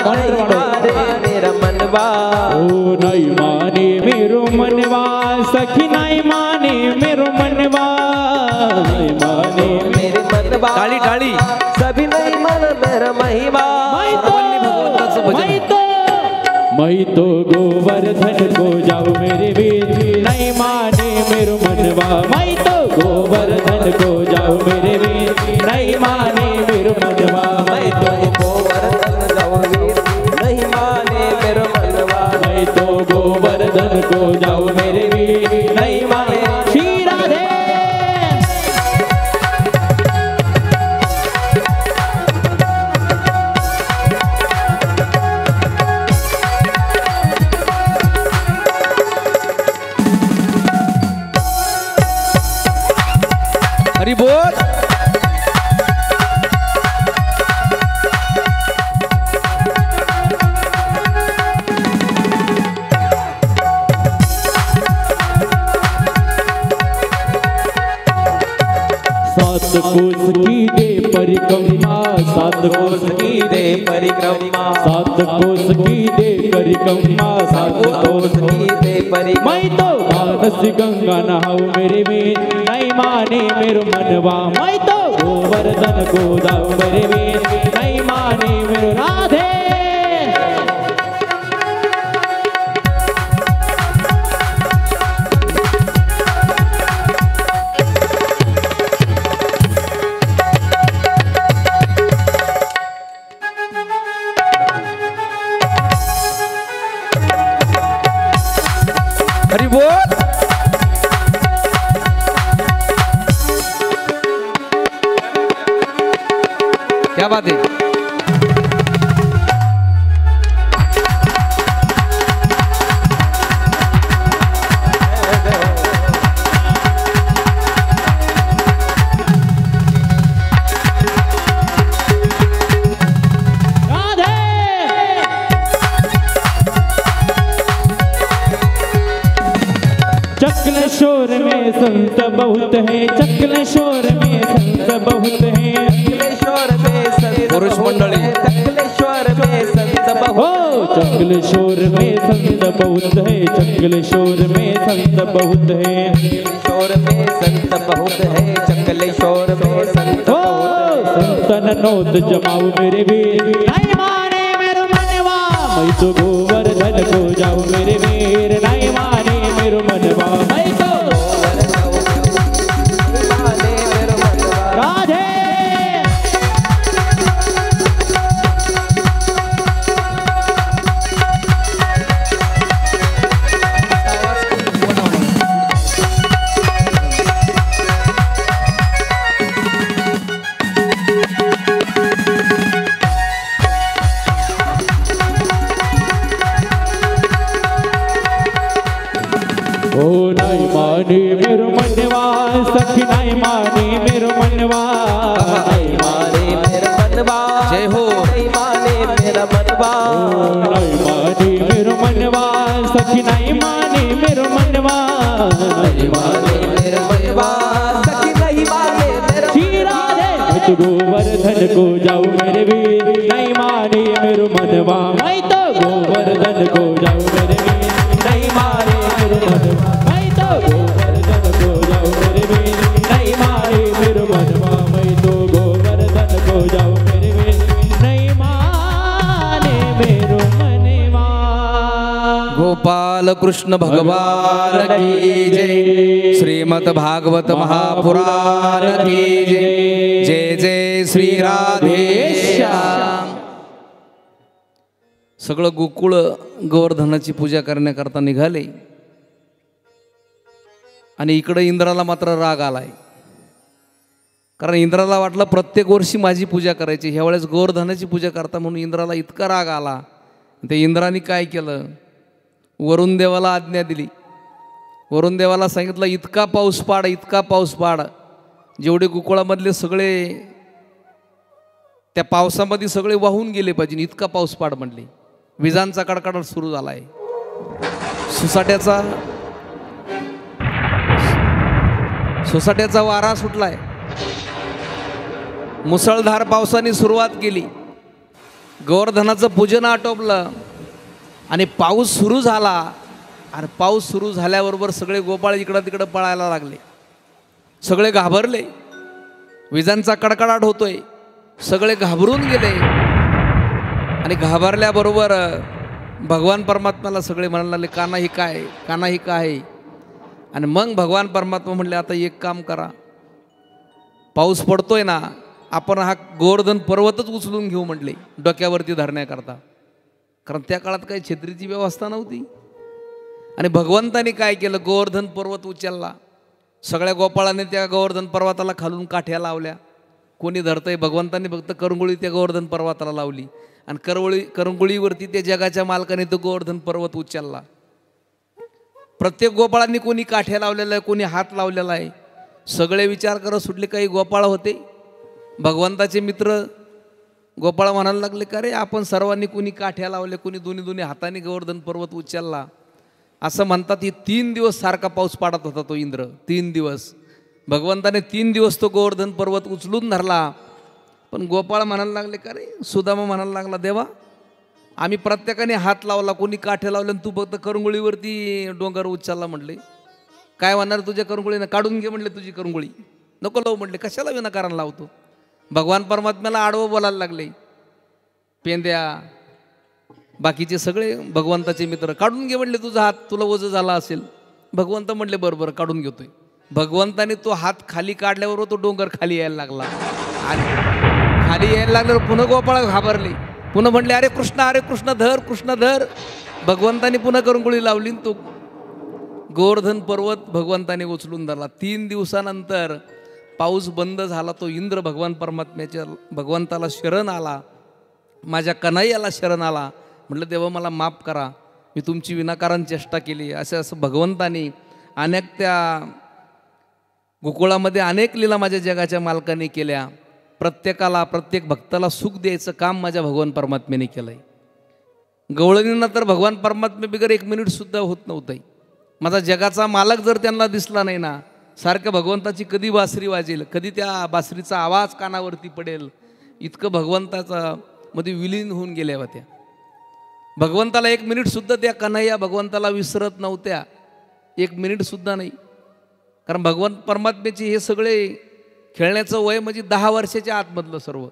नहीं माने मेरा मनवा. ओ नहीं माने मेरो मनवा, सखी नहीं माने मेरो मनवा. नहीं माने मेरे मनवा, टाळी टाळी, सभी नहीं मान मेरा महिमा. मैं तो गोवर्धन को जाऊं मेरे वीर, नहीं माने मेरो मनवा. मैं तो गोवर्धन को जाऊं मेरे वीर, नहीं माने मेरो मनवा. मैं तो गोवर्धन जाऊं वीर, नहीं माने मेरा मनवा. मैं तो गोवर्धन को जाऊं मेरे वीर, नहीं माने. श्री राधे. हरी बोल. सात कोस की दे परिक्रमा, सात कोस की दे परिक्रमा, सात कोस की दे परिक्रमा, सात कोस की दे परिक्रमा. मैं तो मानस गंगा नहाऊं मेरे वीर, नहीं माने मेरो मनवा. मैं तो गोवर्धन को जाऊं मेरे वीर, नहीं माने मेरो राधे. हरी बोल. क्या बात है. चक्लेश्वर में संत बहुत है, चक्लेश्वर में संत बहुत है. चक्लेश्वर में संत पुरुष मंडली. चक्लेश्वर में संत बहुत. हो चक्लेश्वर में संत बहुत है, चक्लेश्वर में संत बहुत है. चक्लेश्वर में संत बहुत है, चक्लेश्वर में संत हो बहुत. संतन नोत जमाऊ मेरे वीर, नहीं माने मेरो मनवा. मैं तो गोवर्धन को जाऊं मेरे वीर, नहीं माने मेरो मनवा. मैं तो माने ओ नाही माने मेरो मनवा सखी नाही माने मेरो मनवा नहीं माने मेरा मनवा जय हो। नहीं माने मेरा मनवा नाही माने मेरो मनवा सखी नाही माने मेरो मनवा नहीं माने मेरा मनवा सखी नहीं माने मेरा श्री राधे मैं तो गोवर्धन को जाऊं मेरे वीर नहीं माने मेरो मनवा मैं तो गोवर्धन को जाऊं मेरे वीर नहीं माने मेरो मनवा मैं तो गोवर्धन को जाऊं मेरे वीर नहीं माने मेरो मनवा मैं तो गोवर्धन को जाऊं मेरे वीर नहीं माने मेरो मनवा। गोपाल कृष्ण भगवान की जय। श्रीमद भागवत महापुराण की जय। जय जय श्री राधेश्याम। सगळं गोकुळ गोवर्धनाची पूजा करण्याकरता निघाले आणि इकडे इंद्राला मात्र राग आलाय, कारण इंद्राला वाटलं प्रत्येक वर्षी माझी पूजा करायची, ह्या वेळेस गोवर्धनाची पूजा करता म्हणून इंद्राला इतका राग आला। ते इंद्राने काय केलं, वरुण देवाला आज्ञा दिली। वरुण देवाला सांगितलं इतका पाऊस पाड, इतका पाऊस पाड, जेवढे गोकुळामधले सगळे त्या पावसामध्ये सगळे वाहून गेले पाहिजे, इतका पाऊस पाड म्हणले। विजांचा कडकडाट सुरू झालाय, सोसाट्याचा वारा सुटलाय, मुसळधार पावसाने सुरुवात केली, गोवर्धनाचं पूजन आटोपलं आणि पाऊस सुरू झाला। आणि पाऊस सुरू झाल्याबरोबर सगळे गोपाळ इकडं तिकडं पळायला लागले, सगळे घाबरले, विजांचा कडकडाट होतोय, सगळे घाबरून गेले। आणि घाबरल्याबरोबर भगवान परमात्म्याला सगळे म्हणायला लागले कान्हा ही काय, कान्हा ही काय। आणि मग भगवान परमात्मा म्हणले आता एक काम करा, पाऊस पडतोय ना, आपण हा गोवर्धन पर्वतच उचलून घेऊ म्हटले डोक्यावरती धरण्याकरता, कारण त्या काळात काही छत्रीची व्यवस्था नव्हती। आणि भगवंताने काय केलं, गोवर्धन पर्वत उचलला, सगळ्या गोपाळाने त्या गोवर्धन पर्वताला खालून काठ्या लावल्या, कोणी धरतंय, भगवंताने फक्त करंगुळी त्या गोवर्धन पर्वताला लावली आणि करंगुळीवरती त्या जगाच्या मालकाने तो गोवर्धन पर्वत उचलला। प्रत्येक गोपाळांनी कोणी काठ्या लावलेला आहे, कोणी हात लावलेला आहे, सगळे विचार करत सुटले। काही गोपाळ होते भगवंताचे मित्र, गोपाळ म्हणायला लागले का रे आपण सर्वांनी कोणी काठ्या लावल्या, कोणी दोन्ही दोन्ही हाताने गोवर्धन पर्वत उचलला, असं म्हणतात। ही 3 दिवस सारखा पाऊस पाडत होता तो इंद्र, 3 दिवस भगवंताने 3 दिवस तो गोवर्धन पर्वत उचलून धरला। पण गोपाळ म्हणायला लागले का रे, सुदामा म्हणायला लागला देवा आम्ही प्रत्येकाने हात लावला, कोणी काठ्या लावल्या, तू फक्त करंगुळीवरती डोंगर उचलला म्हटले, काय म्हणणार तुझ्या करंगुळीनं, काढून घे म्हटले तुझी करंगुळी, नको लावू म्हटले, कशाला विनाकारण लावतो। भगवान परमात्म्याला आडवं बोलायला लागले, पेंद्या बाकीचे सगळे भगवंताचे मित्र, काढून घे म्हटले तुझा हात, तुला ओझं झाला असेल। भगवंत म्हटले बरोबर काढून घेतोय। भगवंताने तो हात खाली काढल्यावर तो डोंगर खाली यायला लागला, आणि खाली यायला लागल्यावर पुन्हा गोपाळ घाबरले, पुन्हा म्हणले अरे कृष्ण धर, कृष्ण धर। भगवंताने पुन्हा करंगुळी लावली, तो गोवर्धन पर्वत भगवंताने उचलून धरला। 3 दिवसानंतर पाऊस बंद झाला, तो इंद्र भगवान परमात्म्याच्या भगवंताला शरण आला, माझ्या कन्हैयाला शरण आला, म्हटलं देवा मला माफ करा, मी तुमची विनाकारण चेष्टा केली। असं भगवंताने अनेक त्या गोकुळामध्ये अनेक लीला माझ्या जगाच्या मालकाने केल्या, प्रत्येकाला प्रत्येक भक्ताला सुख द्यायचं काम माझ्या भगवान परमात्म्याने केलंय। गवळणींना तर भगवान परमात्मे बिगर 1 मिनिटसुद्धा होत नव्हतं। माझा जगाचा मालक जर त्यांना दिसला नाही ना, सारख्या भगवंताची कधी बासरी वाजेल, कधी त्या बासरीचा आवाज कानावरती पडेल, इतकं भगवंताचा मध्ये विलीन होऊन गेल्या होत्या। भगवंताला 1 मिनिटसुद्धा त्या कन्हैया भगवंताला विसरत नव्हत्या, 1 मिनिटसुद्धा नाही, कारण भगवंत परमात्म्याचे हे सगळे खेळण्याचं वय म्हणजे 10 वर्षाच्या आतमधलं सर्व।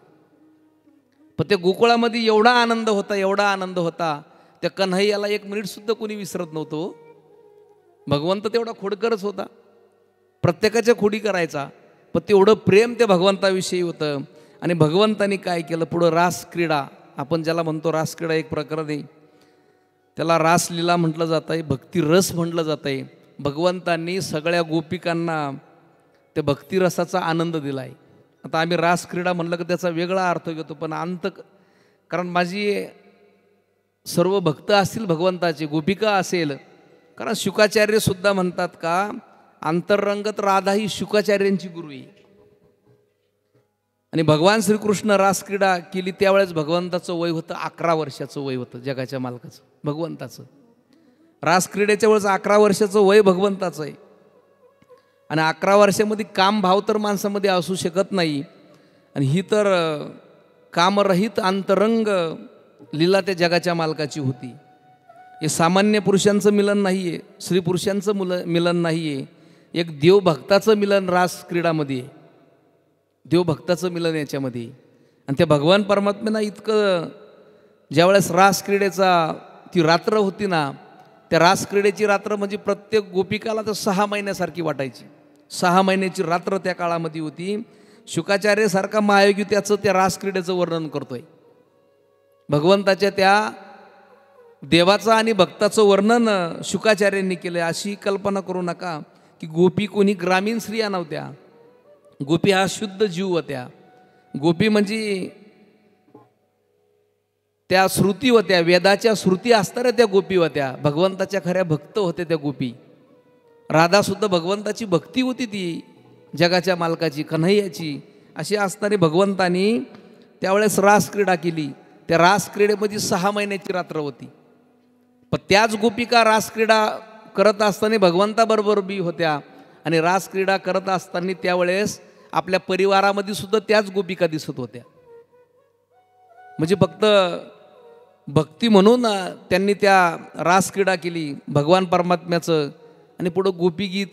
पण त्या गोकुळामध्ये एवढा आनंद होता, त्या कन्हैयाला 1 मिनिटसुद्धा कोणी विसरत नव्हतं। भगवंत तेवढा खोडकरच होता, प्रत्येकाच्या खोडी करायचा, पण तेवढं प्रेम त्या भगवंताविषयी होतं। आणि भगवंतानी काय केलं, पुढं रास क्रीडा, आपण ज्याला म्हणतो रास क्रीडा एक प्रकार आहे, त्याला रासलीला म्हटलं जात आहे, भक्तिरस म्हटलं जात आहे। भगवंतांनी सगळ्या गोपिकांना त्या भक्तिरसाचा आनंद दिला आहे। आता आम्ही रास क्रीडा म्हणलं की त्याचा वेगळा अर्थ घेतो, पण कारण माझी सर्व भक्त असतील भगवंताचे, गोपिका असेल, कारण शुकाचार्य सुद्धा म्हणतात का अंतरंगत राधा ही शुकाचार्यांची गुरु आहे. आणि भगवान श्रीकृष्ण रासक्रीडा केली त्यावेळेस भगवंताचं वय होतं 11 वर्षाचं वय होतं जगाच्या मालकाचं भगवंताचं. रासक्रीडेच्या वेळेस 11 वर्षाचं वय भगवंताचं आहे. आणि 11 वर्षामध्ये काम भाव तर माणसामध्ये असू शकत नाही. आणि ही तर कामरहित अंतरंग लीला त्या जगाच्या मालकाची होती. हे सामान्य पुरुषांचं मिलन नाही आहे, स्त्री पुरुषांचं मिलन नाही आहे, एक देवभक्ताचं मिलन रास क्रीडामध्ये आहे. देवभक्ताचं मिलन याच्यामध्ये. आणि त्या भगवान परमात्म्यानं इतकं ज्यावेळेस रास क्रीडेचा ती रात्र होती ना, त्या रास क्रीडेची रात्र म्हणजे प्रत्येक गोपिकाला तर 6 महिन्यासारखी वाटायची. 6 महिन्याची रात्र त्या काळामध्ये होती. शुकाचार्यासारखा महायोगी त्याचं त्या रास क्रीडेचं वर्णन करतोय. भगवंताच्या त्या देवाचं आणि भक्ताचं वर्णन शुकाचार्यांनी केलं. अशी कल्पना करू नका की गोपी कोणी ग्रामीण स्त्रिया नव्हत्या. गोपी हा शुद्ध जीव होत्या. गोपी म्हणजे त्या श्रुती होत्या, वेदाच्या श्रुती असणाऱ्या त्या गोपी होत्या. भगवंताच्या खऱ्या भक्त होत्या त्या गोपी. राधासुद्धा भगवंताची भक्ती होती ती जगाच्या मालकाची कन्हैयाची. अशी असणारी भगवंतानी त्यावेळेस रास क्रीडा केली. त्या रास क्रीडेमध्ये 6 महिन्याची रात्र होती. पण त्याच गोपिका रास क्रीडा करत असताना भगवंताबरोबर बी होत्या. आणि रास क्रीडा करत असताना त्यावेळेस आपल्या परिवारामध्ये सुद्धा त्याच गोपिका दिसत होत्या. म्हणजे फक्त भक्ती म्हणून त्यांनी त्या रास क्रीडा केली भगवान परमात्म्याचं. आणि पुढं गोपीगीत,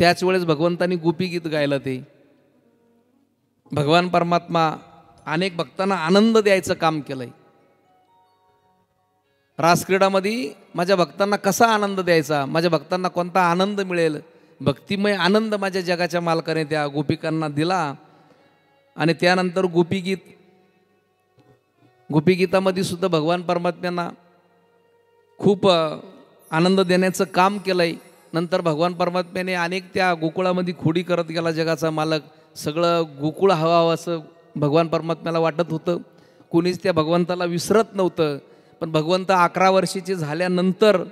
त्याच वेळेस भगवंतांनी गोपीगीत गायलं. ते भगवान परमात्मा अनेक भक्तांना आनंद द्यायचं काम केलंय. रासक्रीडामध्ये माझ्या भक्तांना कसा आनंद द्यायचा, माझ्या भक्तांना कोणता आनंद मिळेल, भक्तिमय आनंद माझ्या जगाच्या मालकाने त्या गोपिकांना दिला. आणि त्यानंतर गोपीगीतामध्ये सुद्धा भगवान परमात्म्यांना खूप आनंद देण्याचं काम केलंय. नंतर भगवान परमात्म्याने अनेक त्या गोकुळामध्ये खोडी करत गेला जगाचा मालक. सगळं गोकुळ हवं असं भगवान परमात्म्याला वाटत होतं. कोणीच त्या भगवंताला विसरत नव्हतं. पण भगवंत 11 वर्षाचे झाल्यानंतर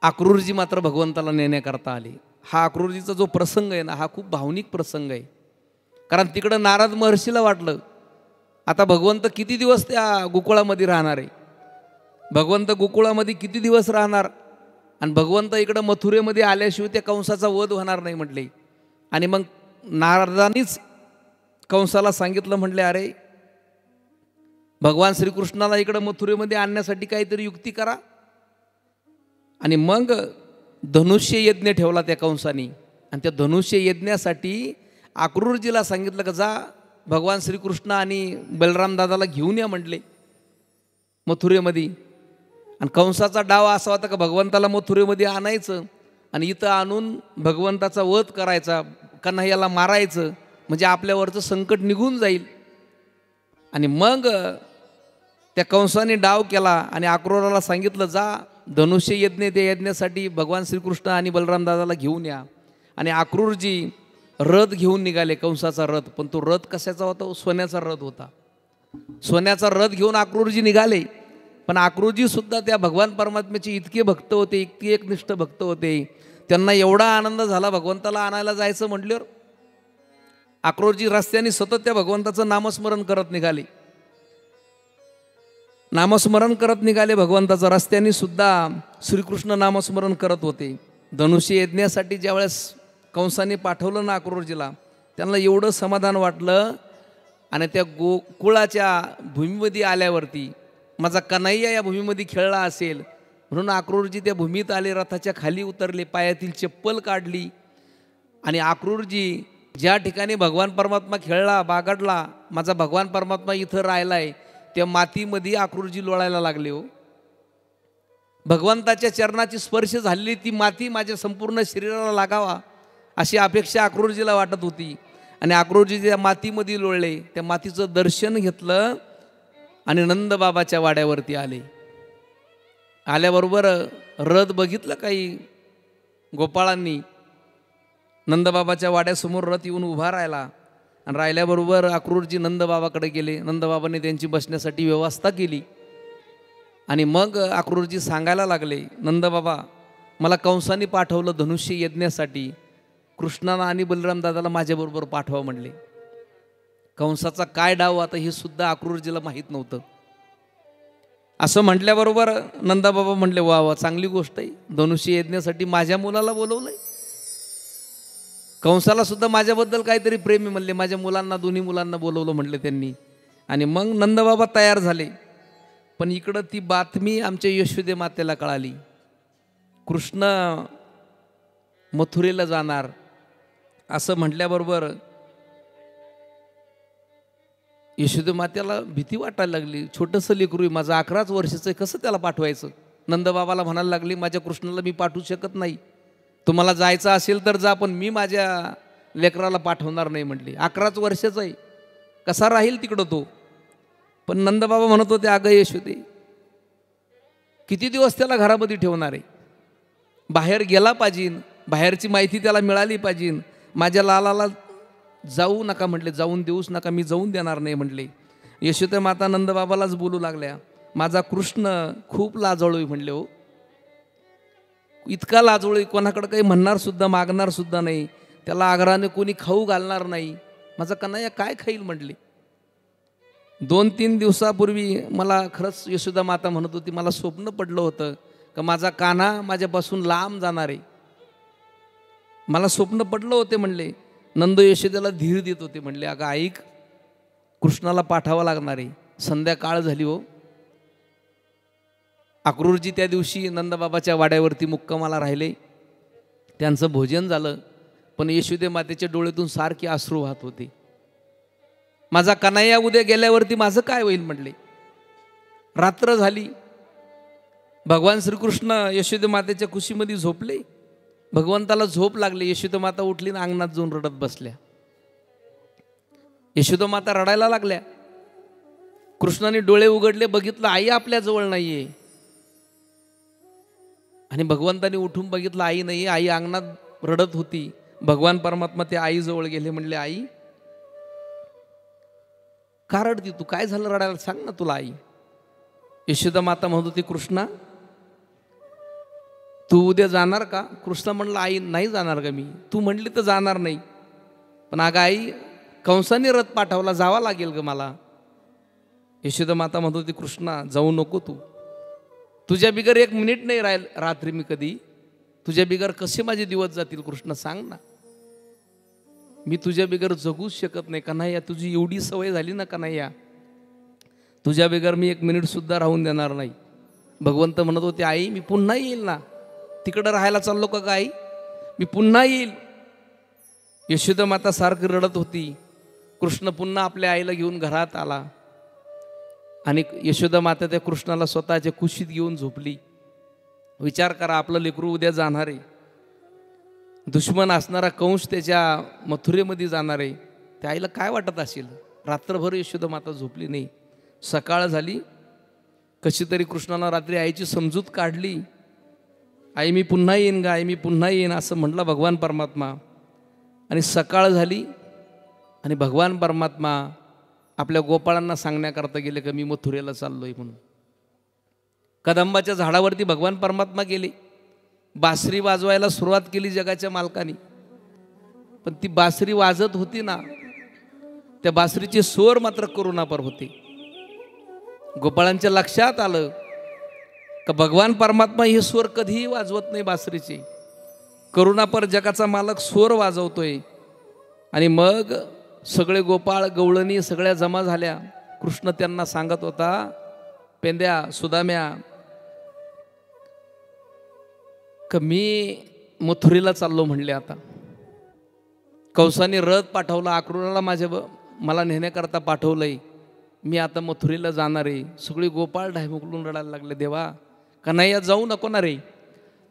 अक्रूरजी मात्र भगवंताला नेण्याकरता आले. हा अक्रूरजीचा जो प्रसंग आहे ना, हा खूप भावनिक प्रसंग आहे. कारण तिकडं नारद महर्षीला वाटलं आता भगवंत किती दिवस त्या गोकुळामध्ये राहणार आहे, भगवंत गोकुळामध्ये किती दिवस राहणार. आणि भगवंत इकडं मथुरेमध्ये आल्याशिवाय त्या कंसाचा वध होणार नाही म्हटले. आणि मग नारदांनीच कंसाला सांगितलं, म्हटले अरे भगवान श्रीकृष्णाला इकडं मथुरेमध्ये आणण्यासाठी काहीतरी युक्ती करा. आणि मग धनुष्य यज्ञ ठेवला त्या कंसानी. आणि त्या धनुष्य यज्ञासाठी अक्रूरजीला सांगितलं का जा भगवान श्रीकृष्ण आणि बलराम दादाला घेऊन या म्हटले मथुरेमध्ये. आणि कंसाचा डाव असा होता का भगवंताला मथुरेमध्ये आणायचं आणि इथं आणून भगवंताचा वध करायचा, कन्हैयाला मारायचं, म्हणजे आपल्यावरचं संकट निघून जाईल. आणि मग त्या कंसाने डाव केला आणि अक्रूराला सांगितलं जा धनुष्य यज्ञ, त्या यज्ञासाठी भगवान श्रीकृष्ण आणि बलराम दादाला घेऊन या. आणि अक्रूरजी रथ घेऊन निघाले, कंसाचा रथ. पण तो रथ कशाचा होता? सोन्याचा रथ होता. सोन्याचा रथ घेऊन अक्रूरजी निघाले. पण अक्रूरजी सुद्धा त्या भगवान परमात्म्याचे इतके भक्त होते, इतके एकनिष्ठ भक्त होते. त्यांना एवढा आनंद झाला भगवंताला आणायला जायचं म्हटल्यावर. अक्रूरजी रस्त्याने सतत त्या भगवंताचं नामस्मरण करत निघाले. नामस्मरण करत निघाले भगवंताचं. रस्त्याने सुद्धा श्रीकृष्ण नामस्मरण करत होते. धनुष्य यज्ञासाठी ज्यावेळेस कंसाने पाठवलं ना अक्रूरजीला, त्यांना एवढं समाधान वाटलं. आणि त्या गोकुळाच्या भूमीमध्ये आल्यावरती माझा कन्हैया या भूमीमध्ये खेळला असेल म्हणून अक्रूरजी त्या भूमीत आले, रथाच्या खाली उतरले, पायातील चप्पल काढली. आणि अक्रूरजी ज्या ठिकाणी भगवान परमात्मा खेळला, बागडला, माझा भगवान परमात्मा इथं राहिलाय, त्या मातीमध्ये अक्रूरजी लोळायला लागले. हो, भगवंताच्या चरणाची स्पर्श झालेली ती माती माझ्या संपूर्ण शरीराला लागावा अशी अपेक्षा अक्रूरजीला वाटत होती. आणि अक्रूरजी त्या मातीमध्ये लोळले, त्या मातीचं दर्शन घेतलं आणि नंदबाबाच्या वाड्यावरती आले. आल्याबरोबर रथ बघितलं काही गोपाळांनी. नंदबाबाच्या वाड्यासमोर रथ येऊन उभा राहिला. आणि राहिल्याबरोबर अक्रूरजी नंदबाबाकडे गेले. नंदबाबांनी त्यांची बसण्यासाठी व्यवस्था केली. आणि मग अक्रूरजी सांगायला लागले, नंदबाबा मला कंसाने पाठवलं धनुष्य यज्ञासाठी, कृष्णाला आणि बलराम दादाला माझ्याबरोबर पाठवा म्हणले. कंसाचा काय डाव आता हे सुद्धा अक्रूरजीला माहीत नव्हतं. असं म्हटल्याबरोबर नंदाबाबा म्हणले, वा वा चांगली गोष्ट आहे, धनुष्य यज्ञासाठी माझ्या मुलाला बोलवलंय. कंसाला सुद्धा माझ्याबद्दल काहीतरी प्रेम आहे म्हणले, माझ्या मुलांना दोन्ही मुलांना बोलवलं म्हणले त्यांनी. आणि मग नंदबाबा तयार झाले. पण इकडं ती बातमी आमच्या यशोदे मातेला कळाली, कृष्ण मथुरेला जाणार. असं म्हटल्याबरोबर यशोदे मातेला भीती वाटायला लागली. छोटंसं लेकरू आहे, माझं 11च वर्षाचं आहे, कसं त्याला पाठवायचं. नंदबाबाला म्हणायला लागली, माझ्या कृष्णाला मी पाठवू शकत नाही, तुम्हाला जायचं असेल तर जा, पण मी माझ्या लेकराला पाठवणार नाही म्हटली. 11च वर्षाचं आहे, कसा राहील तिकडं तो. पण नंदबाबा म्हणत होते, अगं यशोदे किती दिवस त्याला घरामध्ये ठेवणार आहे, बाहेर गेला पाहिजे, बाहेरची माहिती त्याला मिळाली पाहिजे. माझ्या लालाला जाऊ नका म्हटले, जाऊन देऊच नका, मी जाऊन देणार नाही म्हटले. यशोदा माता नंदबाबालाच बोलू लागल्या, माझा कृष्ण खूप लाजळू आहे म्हणले. हो इतका लाजळू आहे, कोणाकडे काही म्हणणार सुद्धा, मागणार सुद्धा नाही, त्याला आग्रहाने कोणी खाऊ घालणार नाही, माझा कन्हैया काय खाईल म्हटले. 2-3 दिवसापूर्वी मला खरंच यशोदा माता म्हणत होती, मला स्वप्न पडलं होतं का माझा कान्हा माझ्यापासून लांब जाणार आहे, मला स्वप्न पडलं होते म्हणले. नंद यशोदेला धीर देत होते म्हणले, अगं ऐक, कृष्णाला पाठावं लागणार आहे, संध्याकाळ झाली. हो अक्रूरजी त्या दिवशी नंदबाबाच्या वाड्यावरती मुक्कामाला राहिले, त्यांचं भोजन झालं. पण यशोदे मातेच्या डोळ्यातून सारखे अश्रू वाहत होते. माझा कन्हैया उद्या गेल्यावरती माझं काय होईल म्हटले. रात्र झाली, भगवान श्रीकृष्ण यशोदे मातेच्या कुशीमध्ये झोपले. भगवंताला झोप लागली, यशोदा माता उठली ना अंगणात जाऊन रडत बसल्या. यशोदा माता रडायला लागल्या. कृष्णाने डोळे उघडले, बघितलं आई आपल्या जवळ नाहीये. आणि भगवंताने उठून बघितलं आई नाहीये, आई अंगणात रडत होती. भगवान परमात्मा ते आई जवळ गेले, म्हणले आई का रडती तू, काय झालं रडायला, सांग ना तुला. आई यशोदा माता म्हणत होती, कृष्णा तू उद्या जाणार का. कृष्ण म्हणला, आई नाही जाणार का मी, तू म्हणली तर जाणार नाही, पण अगं आई कंसाने रथ पाठवला, जावा लागेल ग मला. यशोदा माता म्हणत होती, कृष्णा जाऊ नको तू, तुझ्या बिगर 1 मिनिट नाही रात्री मी कधी, तुझ्या बिगर कसे माझे दिवस जातील कृष्ण सांग ना, मी तुझ्या बिगर जगूच शकत नाही. कन्हैया तुझी एवढी सवय झाली ना कन्हैया, तुझ्या बिगर मी 1 मिनिट सुद्धा राहून देणार नाही. भगवंत म्हणत होते, आई मी पुन्हा येईल ना, तिकडं राहायला चाललो का आई, मी पुन्हा येईल. यशोदा माता सारखी रडत होती. कृष्ण पुन्हा आपल्या आईला घेऊन घरात आला आणि यशोदा माता त्या कृष्णाला स्वतःच्या कुशीत घेऊन झोपली. विचार करा, आपलं लेकरू उद्या जाणार आहे, दुश्मन असणारा कंस त्याच्या मथुरेमध्ये जाणार आहे, त्या आईला काय वाटत असेल. रात्रभर यशोदा माता झोपली नाही. सकाळ झाली, कशी तरी कृष्णाला रात्री आईची समजूत काढली. आई मी पुन्हा येईन गा, आई मी पुन्हा येईन असं म्हटलं भगवान परमात्मा. आणि सकाळ झाली आणि भगवान परमात्मा आपल्या गोपाळांना सांगण्याकरता गेले की मी मथुरेला चाललोय म्हणून. कदंबाच्या झाडावरती भगवान परमात्मा गेले, बासरी वाजवायला सुरुवात केली जगाच्या मालकानी. पण ती बासरी वाजत होती ना, त्या बासरीचे स्वर मात्र करुणापर होते. गोपाळांच्या लक्षात आलं का भगवान परमात्मा हे स्वर कधीही वाजवत नाही बासरीचे, करुणापर जगाचा मालक स्वर वाजवतोय. आणि मग सगळे गोपाळ गवळणी सगळ्या जमा झाल्या. कृष्ण त्यांना सांगत होता, पेंद्या सुदाम्या का मी मथुरेला चाललो म्हणले. आता कंसाने रथ पाठवला, अक्रूराला मला नेण्याकरता पाठवलंय, मी आता मथुरेला जाणार आहे. सगळे गोपाळ ढायमुकलून रडायला लागले, देवा कन्हैया जाऊ नको ना रे,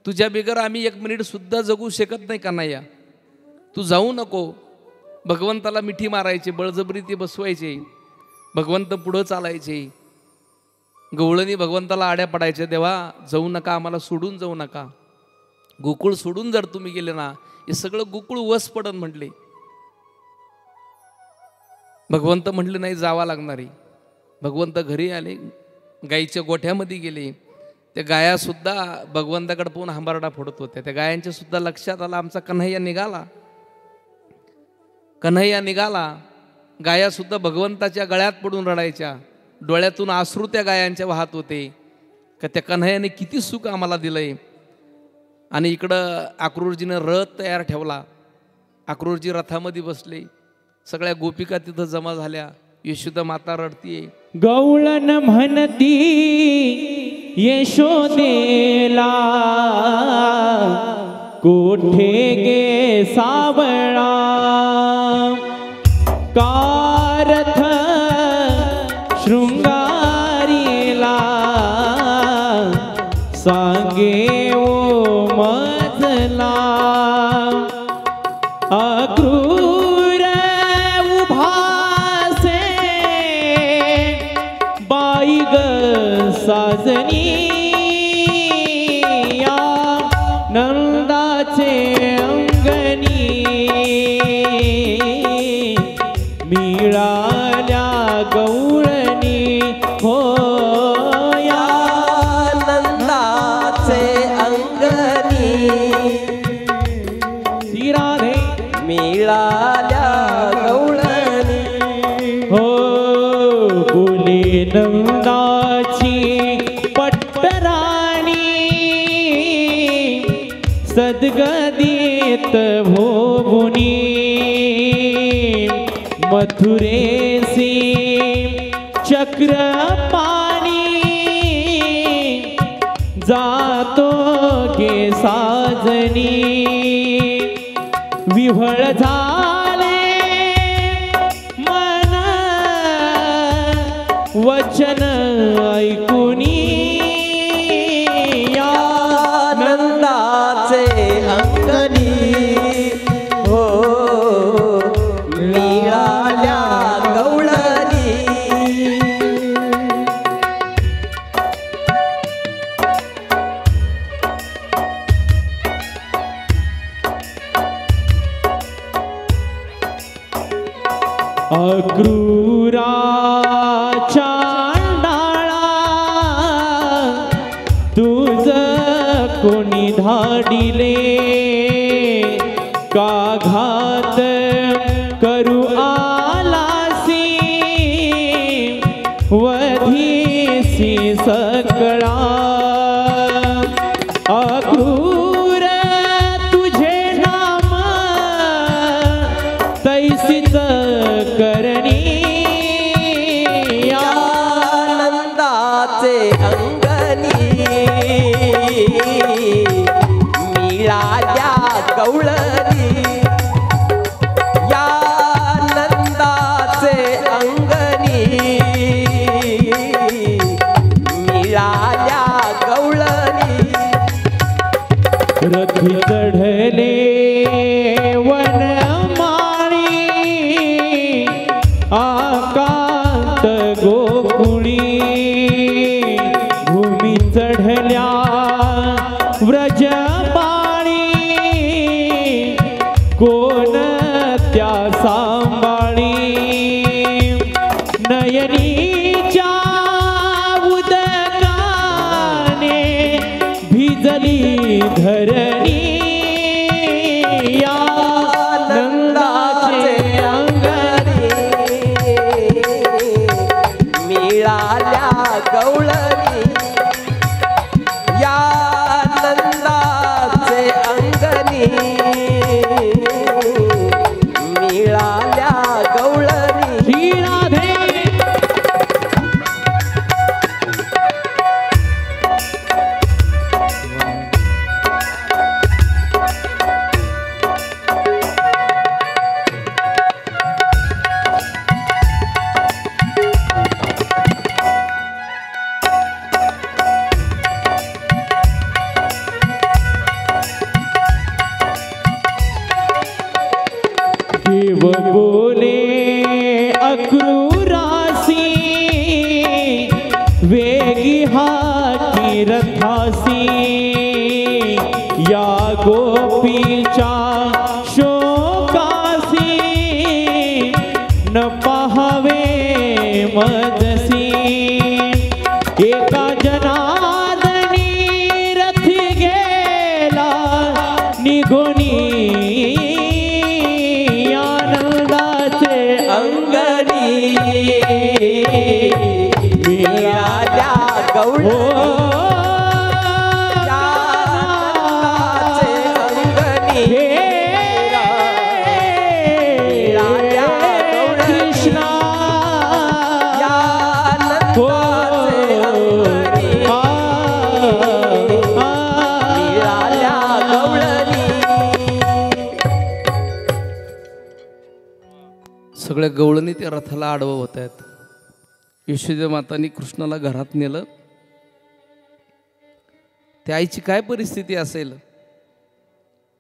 तुझ्या बिगर आम्ही 1 मिनिट सुद्धा जगू शकत नाही कन्हैया, तू जाऊ नको. भगवंताला मिठी मारायचे, बळजबरी ते बसवायचे, भगवंत पुढं चालायचे. गवळणी भगवंताला आड्या पडायचे, देवा जाऊ नका, आम्हाला सोडून जाऊ नका. गोकुळ सोडून जर तुम्ही गेले ना, हे सगळं गोकुळ वस पडन म्हटले. भगवंत म्हटले नाही, जावा लागणारे. भगवंत घरी आले, गाईच्या गोठ्यामध्ये गेले. त्या गायासुद्धा भगवंताकडे पाहून हंबरडा फोडत होत्या. त्या गायांच्या सुद्धा लक्षात आला आमचा कन्हैया निघाला. कन्हैया निघाला. गायासुद्धा भगवंताच्या गळ्यात पडून रडायच्या. डोळ्यातून अश्रू त्या गायांच्या वाहत होते का त्या कन्हैयाने किती सुख आम्हाला दिलंय. आणि इकडं अक्रूरजीनं रथ तयार ठेवला. अक्रूरजी रथामध्ये बसले. सगळ्या गोपिका तिथं जमा झाल्या. यशोदा माता रडतीये. गवळण म्हणती यशोदेला कोठे गे सावळा कारथ शृंगारीला सांगे ओ मजला अक्रूर उभासे बाई ग साजनी या नंदाचे अंगणी मिळाल्या गवळणी हो या नंदाचे अंगणी श्रीराधे मिळाल्या गवळणी हो बोले नंदाची पट्टराणी सद्गदित भोवुनी मथुरेसी चक्रपाणी जातो गे साजनी विव्हळ झाले मन वचन ऐकुनी या नंदाचे अंगणी हो मिळाल्या गवळणी अक्रूरा चांडाळा तुझ कोणी धाडिले का घात करू आलासी वधीसी सकळा अक्रूर तुझे नाम तैसीच करणी या नंदाचे अंगणी मिळाल्या गवळणी या नंदाचे अंगणी मिळाल्या गवळणी रथी चढले वनमाळी आकांत गोकुळी भूमी चढल्या व्रजपाळी कोण त्या सांभाळी नयनीच्या उदकाने भिजली धरणी या नंदाचे अंगणी मिळाल्या गवळणी या नंदाचे अंगणी मिळाल्या गवळणी श्रीराधे देव बोले अक्रूरासी वेगी हाती रथासी या गोपीच्या शोकासी न पाहावे मदसी एका जनार्दनी रथ गेला निघोनी आनंदाचे अंगणी मिळाल्या गवळणी आनंदाचे अंगणी मिळाल्या गवळणी कृष्णा या आनंदाचे अंगणी मिळाल्या गवळणी. सगळ्या गवळणी त्या रथाला आडवं होत आहेत. यशोदा मातांनी कृष्णाला घरात नेलं. त्या आईची काय परिस्थिती असेल,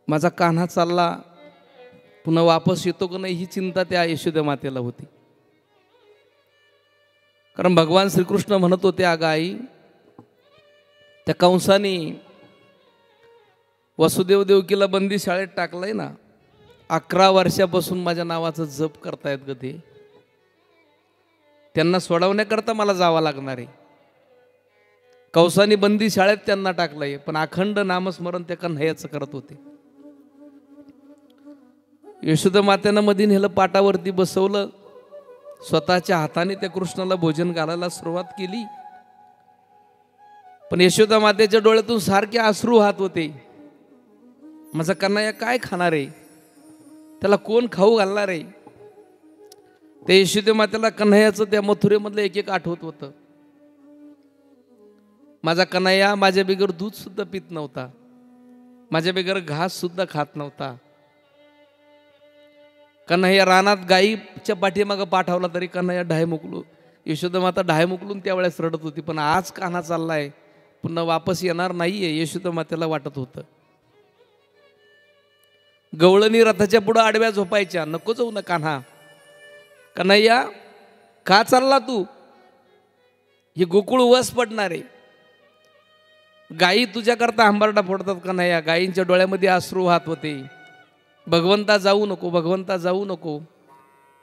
माझा कान्हा चालला पुन्हा वापस येतो का नाही ही चिंता त्या यशोदा मातेला होती. कारण भगवान श्रीकृष्ण म्हणत होते, अगं आई, त्या कंसाने वसुदेव देवकीला बंदी शाळेत टाकलंय ना, 11 वर्षापासून माझ्या नावाचं जप करतायत ग ते. त्यांना सोडवण्याकरता मला जावं लागणार आहे. कंसाने बंदी शाळेत त्यांना टाकलंय, पण अखंड नामस्मरण त्या कन्हैयाचं करत होते. यशोदा मातेनं मध्ये नेलं, पाटावरती बसवलं, स्वतःच्या हाताने त्या कृष्णाला भोजन घालायला सुरुवात केली. पण यशोदा मातेच्या डोळ्यातून सारखे अश्रू वाहत होते. माझा कन्हैया काय खाणार आहे, त्याला कोण खाऊ घालणार आहे. ते यशोदा मातेला कन्हैयाचं त्या मथुरेमधलं एक एक आठवत होतं. माझा कन्हैया माझ्या बिगर दूध सुद्धा पित नव्हता, माझ्या बिगर घास सुद्धा खात नव्हता. कन्हैया रानात गाईच्या पाठीमागं पाठवला तरी कन्हैया ढाय मुकलो. यशोदा माता ढाय मुकलून त्यावेळेस रडत होती. पण आज कान्हा चाललाय, पुन्हा वापस येणार नाहीये, यशोदा मातेला वाटत होतं. गवळणी रथाच्या पुढं आडव्या झोपायच्या, नको जाऊ ना कान्हा. कन्हैया का चालला तू, हे गोकुळ वस पडणार आहे. गायी तुझ्याकरता हंबरडा फोडतात कन्हैया. गायींच्या डोळ्यामध्ये अश्रू वाहत होते. भगवंता जाऊ नको, भगवंता जाऊ नको.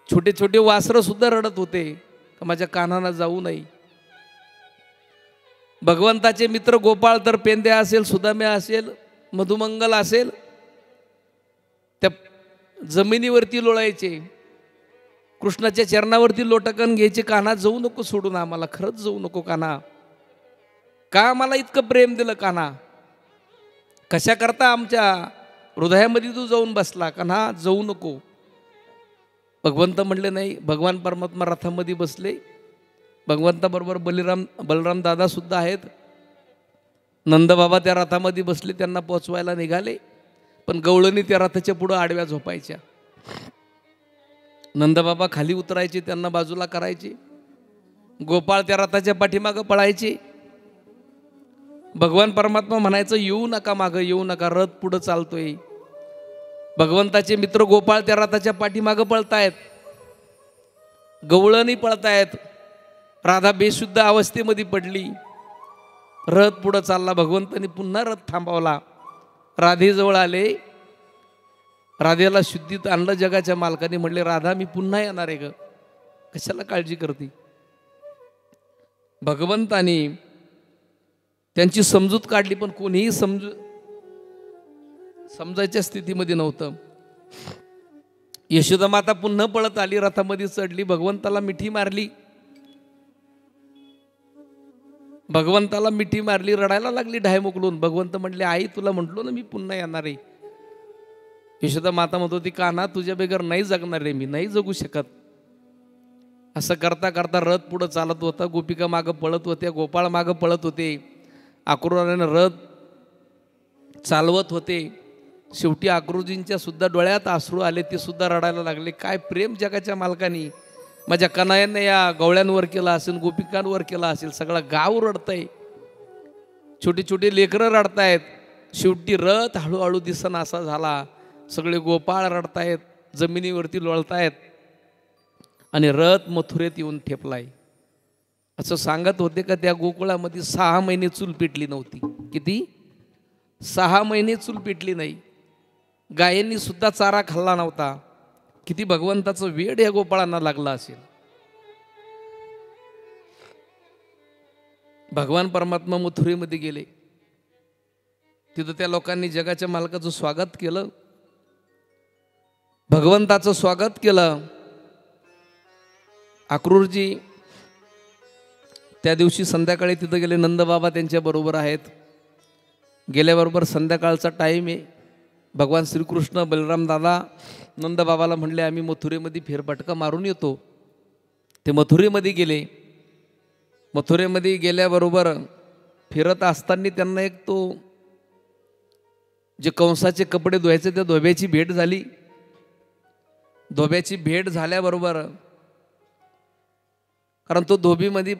छोटे छोटे वासरं सुद्धा रडत होते, माझ्या कान्हाला जाऊ नये. भगवंताचे मित्र गोपाळ तर पेंद्या असेल, सुदाम्या असेल, मधुमंगल असेल, त्या जमिनीवरती लोळायचे, कृष्णाच्या चरणावरती लोटकन घ्यायचे. कान्हा जाऊ नको सोडून आम्हाला, खरंच जाऊ नको कान्हा. का आम्हाला इतकं प्रेम दिलं कान्हा, कशा करता आमच्या हृदयामध्ये तू जाऊन बसला, कान्हा जाऊ नको. भगवंत म्हणले नाही. भगवान परमात्मा रथामध्ये बसले. भगवंताबरोबर बलराम दादा सुद्धा आहेत. नंदबाबा त्या रथामध्ये बसले, त्यांना पोचवायला निघाले. पण गवळणी त्या रथाच्या पुढं आडव्या झोपायच्या. नंदबाबा खाली उतरायचे, त्यांना बाजूला करायचे. गोपाळ त्या रथाच्या पाठीमागं पळायचे. भगवान परमात्मा म्हणायचं, येऊ नका मागं, येऊ नका, रथ पुढं चालतोय. भगवंताचे मित्र गोपाळ त्या रथाच्या पाठीमागं पळतायत, गवळणी पळतायत. राधा बेशुद्ध अवस्थेमध्ये पडली. रथ पुढं चालला. भगवंतानी पुन्हा रथ थांबवला. राधेजवळ आले. राधेला शुद्धीत आणलं जगाच्या मालकाने. म्हणले, राधा मी पुन्हा येणार आहे ग, कशाला काळजी करते. भगवंतानी त्यांची समजूत काढली, पण कोणीही समजायच्या स्थितीमध्ये नव्हतं. यशोदा माता पुन्हा पळत आली, रथामध्ये चढली, भगवंताला मिठी मारली. भगवंताला मिठी मारली, रडायला लागली ढाय मोकलून. भगवंत म्हटले, आई तुला म्हटलो ना मी पुन्हा येणार आहे. यशोदा माता म्हणत होती, कान्हा तुझ्या बेगर नाही जगणार रे, मी नाही जगू शकत. असं करता करता रथ पुढं चालत होता. गोपिका मागं पळत होत्या, गोपाळ मागं पळत होते. आक्रोशाने रथ चालवत होते. शेवटी आक्रोजींच्या सुद्धा डोळ्यात अश्रू आले, ते सुद्धा रडायला लागले. काय प्रेम जगाच्या मालकानी माझ्या कन्हैयाने या गवळ्यांवर केला असेल, गोपिकांवर केला असेल. सगळं गाव रडतंय, छोटे छोटे लेकरं रडतायत. शेवटी रथ हळूहळू दिसना असा झाला. सगळे गोपाळ रडतायत, जमिनीवरती लोळतायत आणि रथ मथुरेत येऊन ठेपलाय. असं सांगत होते का त्या गोकुळामध्ये 6 महिने चूल पेटली नव्हती. किती? 6 महिने चूल पेटली नाही. गायींनी सुद्धा चारा खाल्ला नव्हता. किती भगवंताचं वेड या गोपाळांना लागला असेल. भगवान परमात्मा मथुरेमध्ये गेले. तिथं त्या लोकांनी जगाच्या मालकाचं स्वागत केलं, भगवंताचं स्वागत केलं. अक्रूरजी त्या दिवशी संध्याकाळी तिथं गेले. नंदबाबा त्यांच्या बरोबर आहेत. गेल्याबरोबर संध्याकाळचा टाईम आहे. भगवान श्रीकृष्ण बलराम दादा नंदबाबाला म्हणले आम्ही मथुरेमध्ये फेरफटका मारून येतो. ते मथुरेमध्ये गेले. मथुरेमध्ये गेल्याबरोबर फिरत असताना त्यांना एक तो जे कंसाचे कपडे धुवायचे त्या धोब्याची भेट झाली. धोब्याची भेट झाल्याबरोबर, कारण तो धोबीमध्ये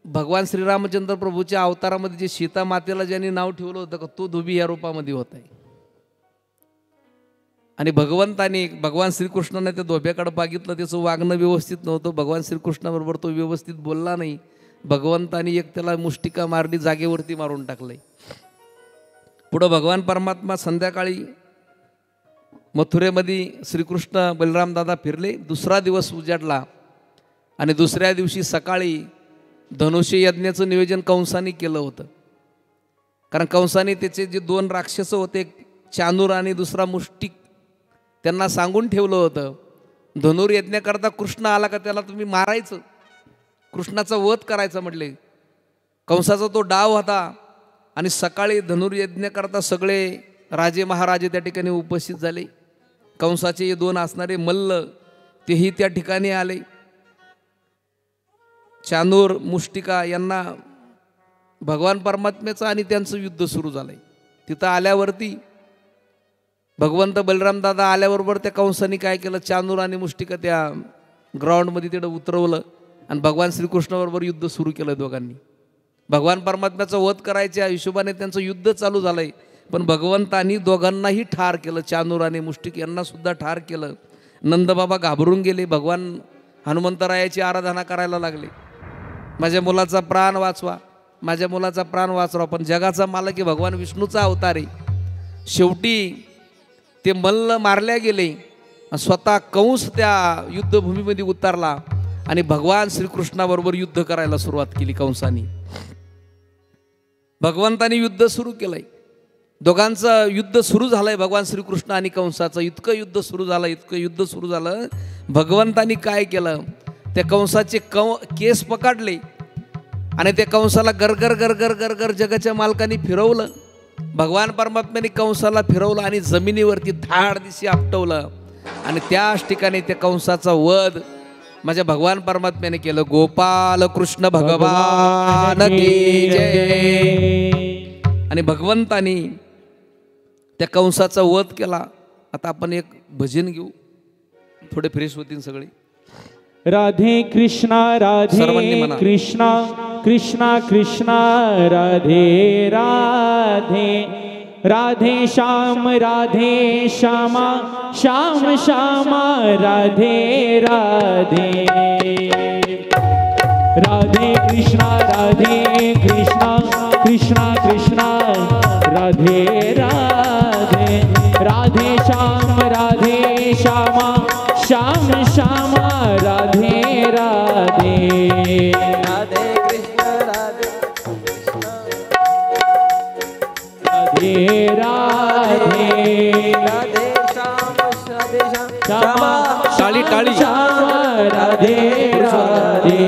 भगवान श्रीरामचंद्र प्रभूच्या अवतारामध्ये जे सीता मातेला ज्यांनी नाव ठेवलं होतं का तो धोबी या रूपामध्ये होत आहे. आणि भगवंताने भगवान श्रीकृष्णाने त्या धोब्याकडे बघितलं. त्याचं वागणं व्यवस्थित नव्हतं. भगवान श्रीकृष्णाबरोबर तो व्यवस्थित बोलला नाही. भगवंतानी एक त्याला मुष्टिका मारली, जागेवरती मारून टाकले. पुढं भगवान परमात्मा संध्याकाळी मथुरेमध्ये श्रीकृष्ण बलराम दादा फिरले. दुसरा दिवस उजाडला आणि दुसऱ्या दिवशी सकाळी धनुष्य यज्ञाचं नियोजन कंसाने केलं होतं. कारण कंसाने त्याचे जे 2 राक्षस होते, एक चानूर आणि दुसरा मुष्टिक, त्यांना सांगून ठेवलं होतं धनुर्यज्ञाकरता कृष्ण आला का त्याला तुम्ही मारायचं, कृष्णाचा वध करायचा म्हटले. कंसाचा तो डाव होता. आणि सकाळी धनुर्यज्ञाकरता सगळे राजे महाराजे त्या ठिकाणी उपस्थित झाले. कंसाचे 2 असणारे मल्ल तेही त्या ठिकाणी आले. चानूर मुष्टिका यांना भगवान परमात्म्याचं आणि त्यांचं युद्ध सुरू झालंय. तिथं आल्यावरती भगवंत बलराम दादा आल्याबरोबर त्या कंसाने काय केलं, चानूर आणि मुष्टिका त्या ग्राउंडमध्ये तिथं उतरवलं आणि भगवान श्रीकृष्णाबरोबर युद्ध सुरू केलं दोघांनी. भगवान परमात्म्याचा वध करायच्या हिशोबाने त्यांचं युद्ध चालू झालंय. पण भगवंतांनी दोघांनाही ठार केलं. चानूर आणि मुष्टिक यांना सुद्धा ठार केलं. नंदबाबा घाबरून गेले. भगवान हनुमंतरायाची आराधना करायला लागले. माझ्या मुलाचा प्राण वाचवा, माझ्या मुलाचा प्राण वाचवा. पण जगाचा मालक आहे भगवान विष्णूचा अवतार आहे. शेवटी ते मल्ल मारल्या गेले. स्वतः कंस त्या युद्धभूमीमध्ये उतरला आणि भगवान श्रीकृष्णाबरोबर युद्ध करायला सुरुवात केली कंसानी. भगवंतानी युद्ध सुरू केलंय. दोघांचं युद्ध सुरू झालंय. भगवान श्रीकृष्ण आणि कंसाचं इतकं युद्ध सुरू झालं, इतकं युद्ध सुरू झालं. भगवंतानी काय केलं, त्या कंसाचे केस पकडले आणि त्या कंसाला गरगर गरगर गरगर जगाच्या मालकाने फिरवलं. भगवान परमात्म्याने कंसाला फिरवलं आणि जमिनीवरती धाड दिशी आपटवलं आणि त्याच ठिकाणी त्या कंसाचा वध माझ्या भगवान परमात्म्याने केलं. गोपाल कृष्ण भगवान की जय. आणि भगवंतानी त्या कंसाचा वध केला. आता आपण एक भजन घेऊ, थोडे फ्रेश होतील सगळे. राधे कृष्णा राधे कृष्णा कृष्णा कृष्णा राधे राधे. राधे श्याम श्यामा श्याम श्यामा राधे राधे. राधे कृष्णा कृष्णा कृष्णा राधे राधे. राधे श्यामा श्याम श्यामा राधे राधे. राधे कृष्ण राधे राधे राधे श्याम श्यामा टाळी टाळी. श्यामा राधे राधे.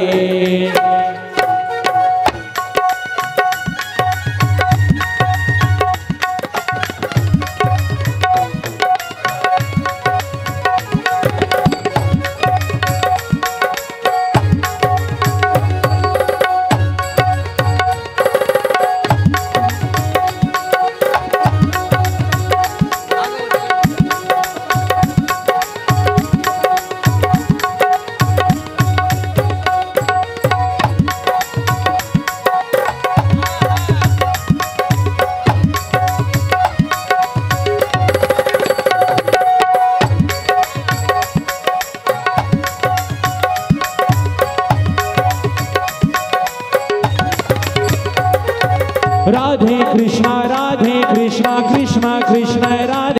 राधे कृष्णा कृष्णा कृष्ण राधे.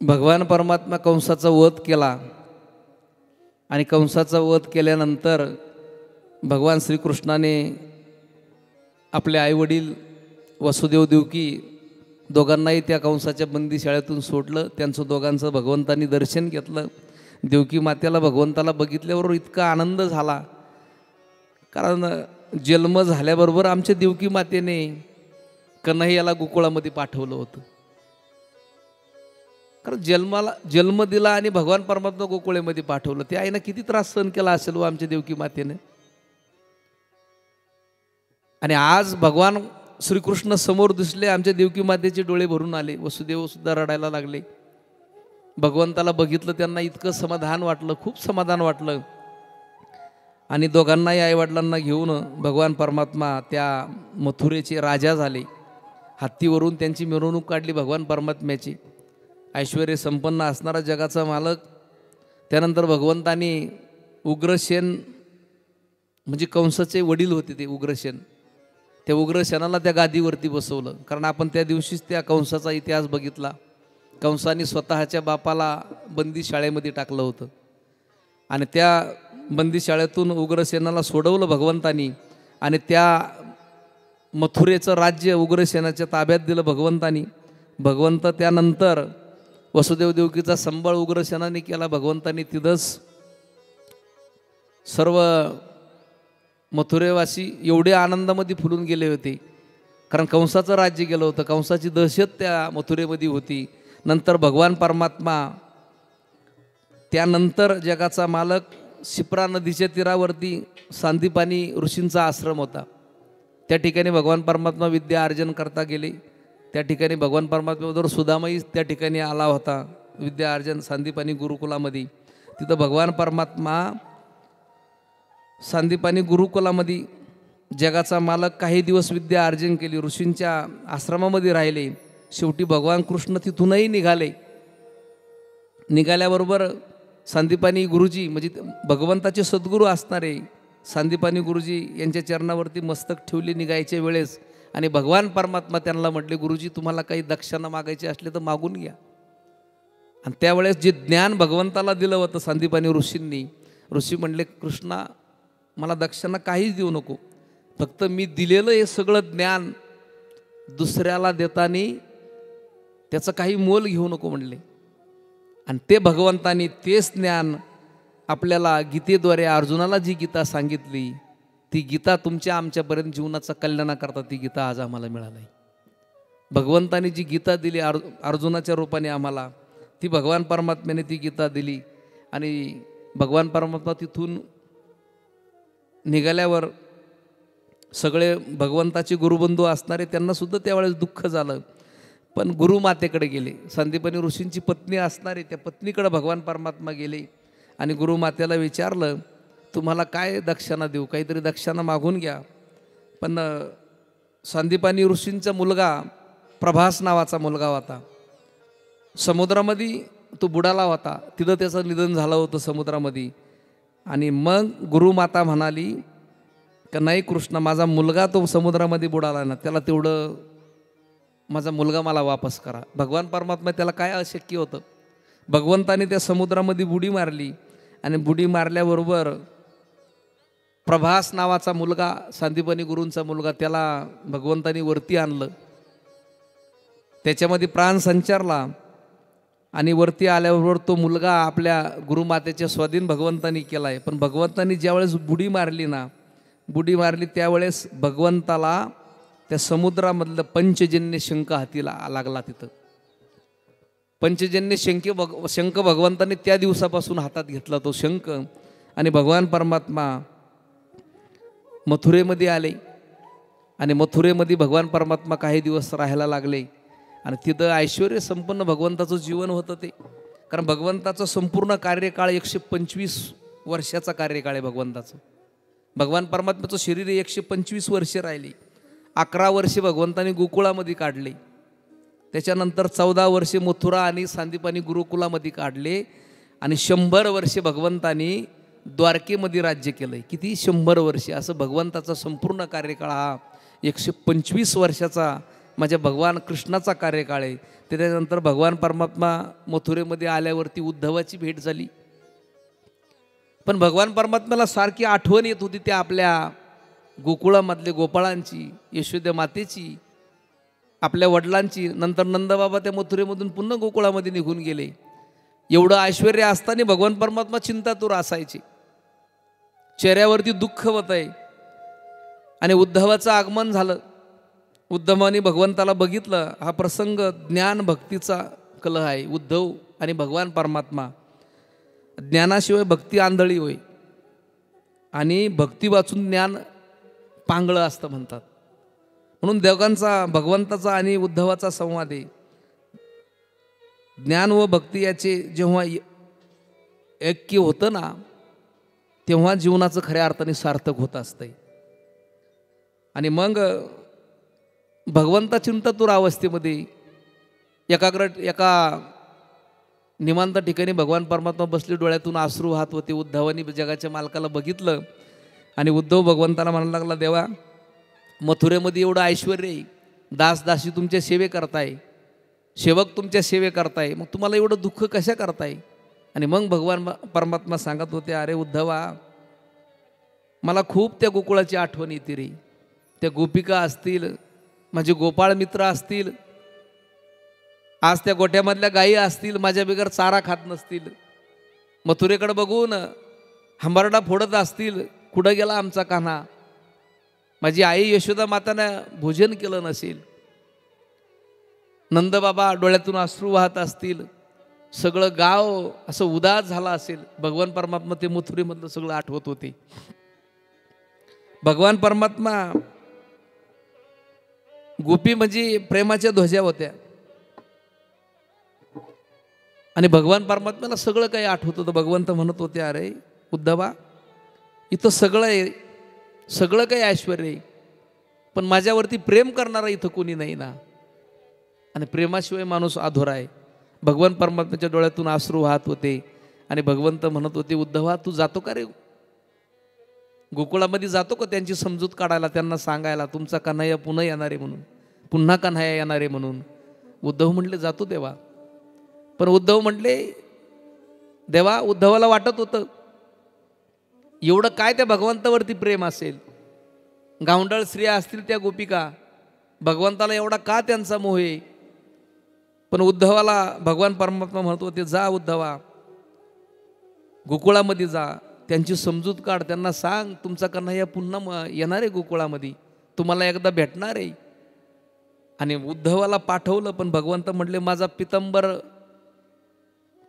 भगवान परमात्मा कंसाचा वध केला आणि कंसाचा वध केल्यानंतर भगवान श्रीकृष्णाने आपले आईवडील वसुदेव देवकी दोघांनाही त्या कंसाच्या बंदीशाळेतून सोडलं. त्यांचं दोघांचं भगवंतांनी दर्शन घेतलं. देवकी मातेला भगवंताला बघितल्यावर इतका आनंद झाला, कारण जन्म झाल्याबरोबर आमच्या देवकी मातेने कन्हैयाला गोकुळामध्ये पाठवलं होतं. कारण जन्म दिला आणि भगवान परमात्मा गोकुळेमध्ये पाठवलं. ते आईनं किती त्रास सहन केला असेल व आमच्या देवकी मातेने. आणि आज भगवान श्रीकृष्ण समोर दिसले, आमच्या देवकी मातेचे डोळे भरून आले. वसुदेव सुद्धा रडायला लागले. भगवंताला बघितलं, त्यांना इतकं समाधान वाटलं, खूप समाधान वाटलं. आणि दोघांनाही आईवडिलांना घेऊन भगवान परमात्मा त्या मथुरेचे राजा झाले. हत्तीवरून त्यांची मिरवणूक काढली भगवान परमात्म्याची. ऐश्वर्य संपन्न असणारा जगाचा मालक. त्यानंतर भगवंतांनी उग्रसेन म्हणजे कंसाचे वडील होते ते उग्रसेन, त्या उग्रसेनाला त्या गादीवरती बसवलं. कारण आपण त्या दिवशीच त्या कंसाचा इतिहास बघितला. कंसाने स्वतःच्या बापाला बंदीशाळेमध्ये टाकलं होतं आणि त्या बंदीशाळेतून उग्रसेनाला सोडवलं भगवंतानी आणि त्या मथुरेचं राज्य उग्रसेनाच्या ताब्यात दिलं भगवंतानी. भगवंत त्यानंतर वसुदेव देवकीचा संभाळ उग्रसेनाने केला. भगवंतांनी तिथंच सर्व मथुरेवासी एवढे आनंदामध्ये फुलून गेले होते, कारण कंसाचं राज्य गेलं होतं. कंसाची दहशत त्या मथुरेमध्ये होती. नंतर भगवान परमात्मा त्यानंतर जगाचा मालक शिप्रा नदीच्या तीरावरती सांदीपानी ऋषींचा आश्रम होता. त्या ठिकाणी भगवान परमात्मा विद्या अर्जन करता गेले. त्या ठिकाणी भगवान परमात्म्याबरोबर सुदामाई त्या ठिकाणी आला होता विद्या अर्जन सांदीपानी गुरुकुलामध्ये. तिथं भगवान परमात्मा सांदीपानी गुरुकुलामध्ये जगाचा मालक काही दिवस विद्या अर्जन केली, ऋषींच्या आश्रमामध्ये राहिले. शेवटी भगवान कृष्ण तिथूनही निघाले. निघाल्याबरोबर सांदीपानी गुरुजी म्हणजे भगवंताचे सद्गुरू असणारे सांदीपानी गुरुजी यांच्या चरणावरती मस्तक ठेवले निघायच्या वेळेस. आणि भगवान परमात्मा त्यांना म्हटले, गुरुजी तुम्हाला काही दक्षिणा मागायची असले तर मागून घ्या. आणि त्यावेळेस जे ज्ञान भगवंताला दिलं होतं सांदीपानी ऋषींनी, ऋषी म्हणले, कृष्णा मला दक्षिणा काहीच देऊ नको, फक्त मी दिलेलं हे सगळं ज्ञान दुसऱ्याला देताना त्याचं काही मोल घेऊ नको म्हणले. आणि ते भगवंतानी तेच ज्ञान आपल्याला गीतेद्वारे अर्जुनाला जी गीता सांगितली, ती गीता तुमच्या आमच्यापर्यंत जीवनाचा कल्याणाकरता ती गीता आज आम्हाला मिळाली. भगवंतानी जी गीता दिली अर्जुनाच्या रूपाने आम्हाला, ती भगवान परमात्म्याने ती गीता दिली. आणि भगवान परमात्मा तिथून निघाल्यावर सगळे भगवंताचे गुरुबंधू असणारे त्यांनासुद्धा त्यावेळेस दुःख झालं, पण गुरुमातेकडे गेले. संदीपानी ऋषींची पत्नी असणारे त्या पत्नीकडे भगवान परमात्मा गेले आणि गुरुमातेला विचारलं, तुम्हाला काय दक्षिणा देऊ, काहीतरी दक्षिणा मागून घ्या. पण संदीपानी ऋषींचा मुलगा प्रभास नावाचा मुलगा होता. समुद्रामध्ये तो बुडाला होता, तिथं त्याचं निधन झालं होतं समुद्रामध्ये. आणि मग गुरुमाता म्हणाली का नाही कृष्ण, माझा मुलगा तो समुद्रामध्ये बुडाला ना, त्याला तेवढं माझा मुलगा मला वापस करा. भगवान परमात्मा त्याला काय अशक्य होतं. भगवंताने त्या समुद्रामध्ये बुडी मारली आणि बुडी मारल्याबरोबर प्रभास नावाचा मुलगा सांदीपानी गुरूंचा मुलगा त्याला भगवंतानी वरती आणलं, त्याच्यामध्ये प्राण संचारला आणि वरती आल्याबरोबर तो मुलगा आपल्या गुरुमातेच्या स्वाधीन भगवंतानी केला आहे. पण भगवंतानी ज्यावेळेस बुडी मारली त्यावेळेस भगवंताला त्या समुद्रामधलं पंचजन्य शंख हातीला लागला. तिथं पंचजन्य शंख भगवंताने त्या दिवसापासून हातात घेतला तो शंख. आणि भगवान परमात्मा मथुरेमध्ये आले आणि मथुरेमध्ये भगवान परमात्मा काही दिवस राहायला लागले. आणि तिथं ऐश्वर्य संपन्न भगवंताचं जीवन होतं ते, कारण भगवंताचं संपूर्ण कार्यकाळ 125 वर्षाचा कार्यकाळ आहे भगवंताचं. भगवान परमात्म्याचं शरीर 125 वर्षे राहिली. 11 वर्षे भगवंताने गोकुळामध्ये काढले, त्याच्यानंतर 14 वर्षे मथुरा आणि सांदीपानी गुरुकुलामध्ये काढले आणि 100 वर्षे भगवंतानी द्वारकेमध्ये राज्य केलंय. किती 100 वर्षे, असं भगवंताचा संपूर्ण कार्यकाळ हा 125 वर्षाचा माझ्या भगवान कृष्णाचा कार्यकाळ आहे. त्याच्यानंतर भगवान परमात्मा मथुरेमध्ये आल्यावरती उद्धवाची भेट झाली. पण भगवान परमात्म्याला सारखी आठवण येत होती त्या आपल्या गोकुळामधले गोपाळांची, यशोदा मातेची, आपल्या वडिलांची. नंतर नंदबाबा त्या मथुरेमधून पुन्हा गोकुळामध्ये निघून गेले. एवढं ऐश्वर्य असताना भगवान परमात्मा चिंतातूर असायचे, चेहऱ्यावरती दुःख होत आहे. आणि उद्धवाचं आगमन झालं. उद्धवाने भगवंताला बघितलं. हा प्रसंग ज्ञान भक्तीचा कलह आहे. उद्धव आणि भगवान परमात्मा, ज्ञानाशिवाय भक्ती आंधळी होय आणि भक्ती वाचून ज्ञान पांगळं असतं म्हणतात. म्हणून देवकांचा, भगवंताचा आणि उद्धवाचा संवाद आहे. ज्ञान व भक्ती याचे जेव्हा ऐक्य होतं ना, तेव्हा जीवनाचं खऱ्या अर्थाने सार्थक होत असतंय. आणि मग भगवंता चिंतातूर अवस्थेमध्ये एका निवांत ठिकाणी भगवान परमात्मा बसले, डोळ्यातून अश्रू वाहत होते. उद्धवानी जगाच्या मालकाला बघितलं आणि उद्धव भगवंताला म्हणायला लागला, देवा मथुरेमध्ये एवढं ऐश्वर्य आहे, दासदासी तुमच्या सेवे करताय, सेवक तुमच्या सेवे करताय, मग तुम्हाला एवढं दुःख कशा करताय? आणि मग भगवान परमात्मा सांगत होते, अरे उद्धवा, मला खूप त्या गोकुळाची आठवण येते रे. त्या गोपिका असतील, माझे गोपाळ मित्र असतील, आज त्या गोठ्यामधल्या गायी असतील, माझ्या बिगर चारा खात नसतील, मथुरेकडे बघून हंबरडा फोडत असतील, कुठं गेला आमचा कान्हा, माझी आई यशोदा मातानं भोजन केलं नसेल, नंदबाबा डोळ्यातून अश्रू वाहत असतील, सगळं गाव असं उदास झाला असेल. भगवान परमात्मा ते मथुरेमधलं सगळं आठवत होते. भगवान परमात्मा, गोपी म्हणजे प्रेमाच्या ध्वजा होत्या आणि भगवान परमात्म्याला सगळं काही आठवत होतं. भगवंत म्हणत होते, अरे उद्धवा, इथं सगळं आहे, सगळं काही ऐश्वर्य आहे, पण माझ्यावरती प्रेम करणारा इथं कोणी नाही ना. आणि प्रेमाशिवाय माणूस अधुरा आहे. भगवान परमात्म्याच्या डोळ्यातून अश्रू वाहत होते आणि भगवंत म्हणत होते, उद्धवा तू जातो का रे गोकुळामध्ये, जातो का त्यांची समजूत काढायला, त्यांना सांगायला तुमचा कन्हैया पुन्हा येणार आहे म्हणून, पुन्हा कन्हैया येणार आहे म्हणून? उद्धव म्हटले, जातो देवा. पण उद्धव म्हटले, देवा, उद्धवाला वाटत होतं एवढं काय त्या भगवंतावरती प्रेम असेल, गावंढळ स्त्रिया असतील त्या गोपिका, भगवंताला एवढा का त्यांचा मोह आहे? पण उद्धवाला भगवान परमात्मा म्हणत होते, जा उद्धवा, गोकुळामध्ये जा, त्यांची समजूत काढ, त्यांना सांग तुमचा कन्हैया पुन्हा येणार आहे गोकुळामध्ये, तुम्हाला एकदा भेटणार आहे. आणि उद्धवाला पाठवलं. पण भगवंत म्हटले, माझा पितंबर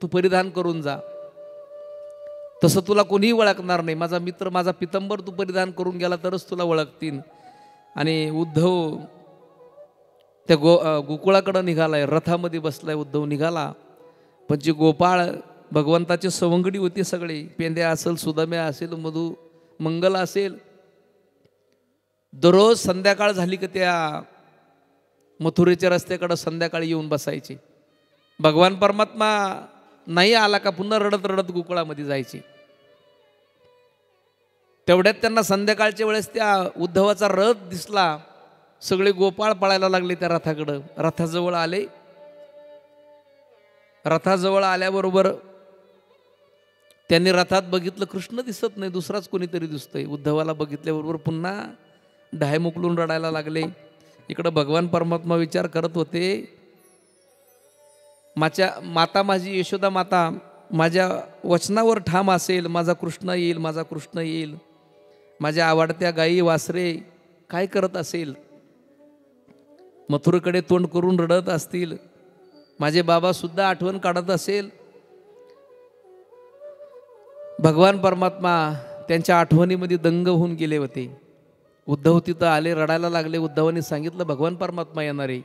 तू परिधान करून जा, तसं तुला कोणीही ओळखणार नाही. माझा मित्र, माझा पितंबर तू परिधान करून गेला तरच तुला ओळखतील. आणि उद्धव त्या गोकुळाकडं निघालाय, रथामध्ये बसलाय. उद्धव निघाला, पण जे गोपाळ भगवंताचे सवंगडी होते सगळे, पेंद्या असेल, सुदाम्या असेल, मधु मंगल असेल, दररोज संध्याकाळ झाली की त्या मथुरेच्या रस्त्याकडं संध्याकाळी येऊन बसायचे. भगवान परमात्मा नाही आला का पुन्हा रडत रडत गोकुळामध्ये जायचे. तेवढ्यात त्यांना संध्याकाळच्या वेळेस त्या उद्धवाचा रथ दिसला. सगळे गोपाळ पळायला लागले त्या रथाकडं. रथाजवळ आले. रथाजवळ आल्याबरोबर त्यांनी रथात बघितलं, कृष्ण दिसत नाही, दुसराच कोणीतरी दिसतोय. उद्धवाला बघितल्याबरोबर पुन्हा ढाय मोकलून रडायला लागले. इकडं भगवान परमात्मा विचार करत होते, माता माझी यशोदा माता माझ्या वचनावर ठाम असेल, माझा कृष्ण येईल, माझा कृष्ण येईल. माझ्या आवडत्या गायी वासरे काय करत असेल, मथुरेकडे तोंड करून रडत असतील, माझे बाबा सुद्धा आठवण काढत असेल. भगवान परमात्मा त्यांच्या आठवणीमध्ये दंग होऊन गेले होते. उद्धव तिथं आले, रडायला लागले. उद्धवाने सांगितलं, भगवान परमात्मा येणार आहे,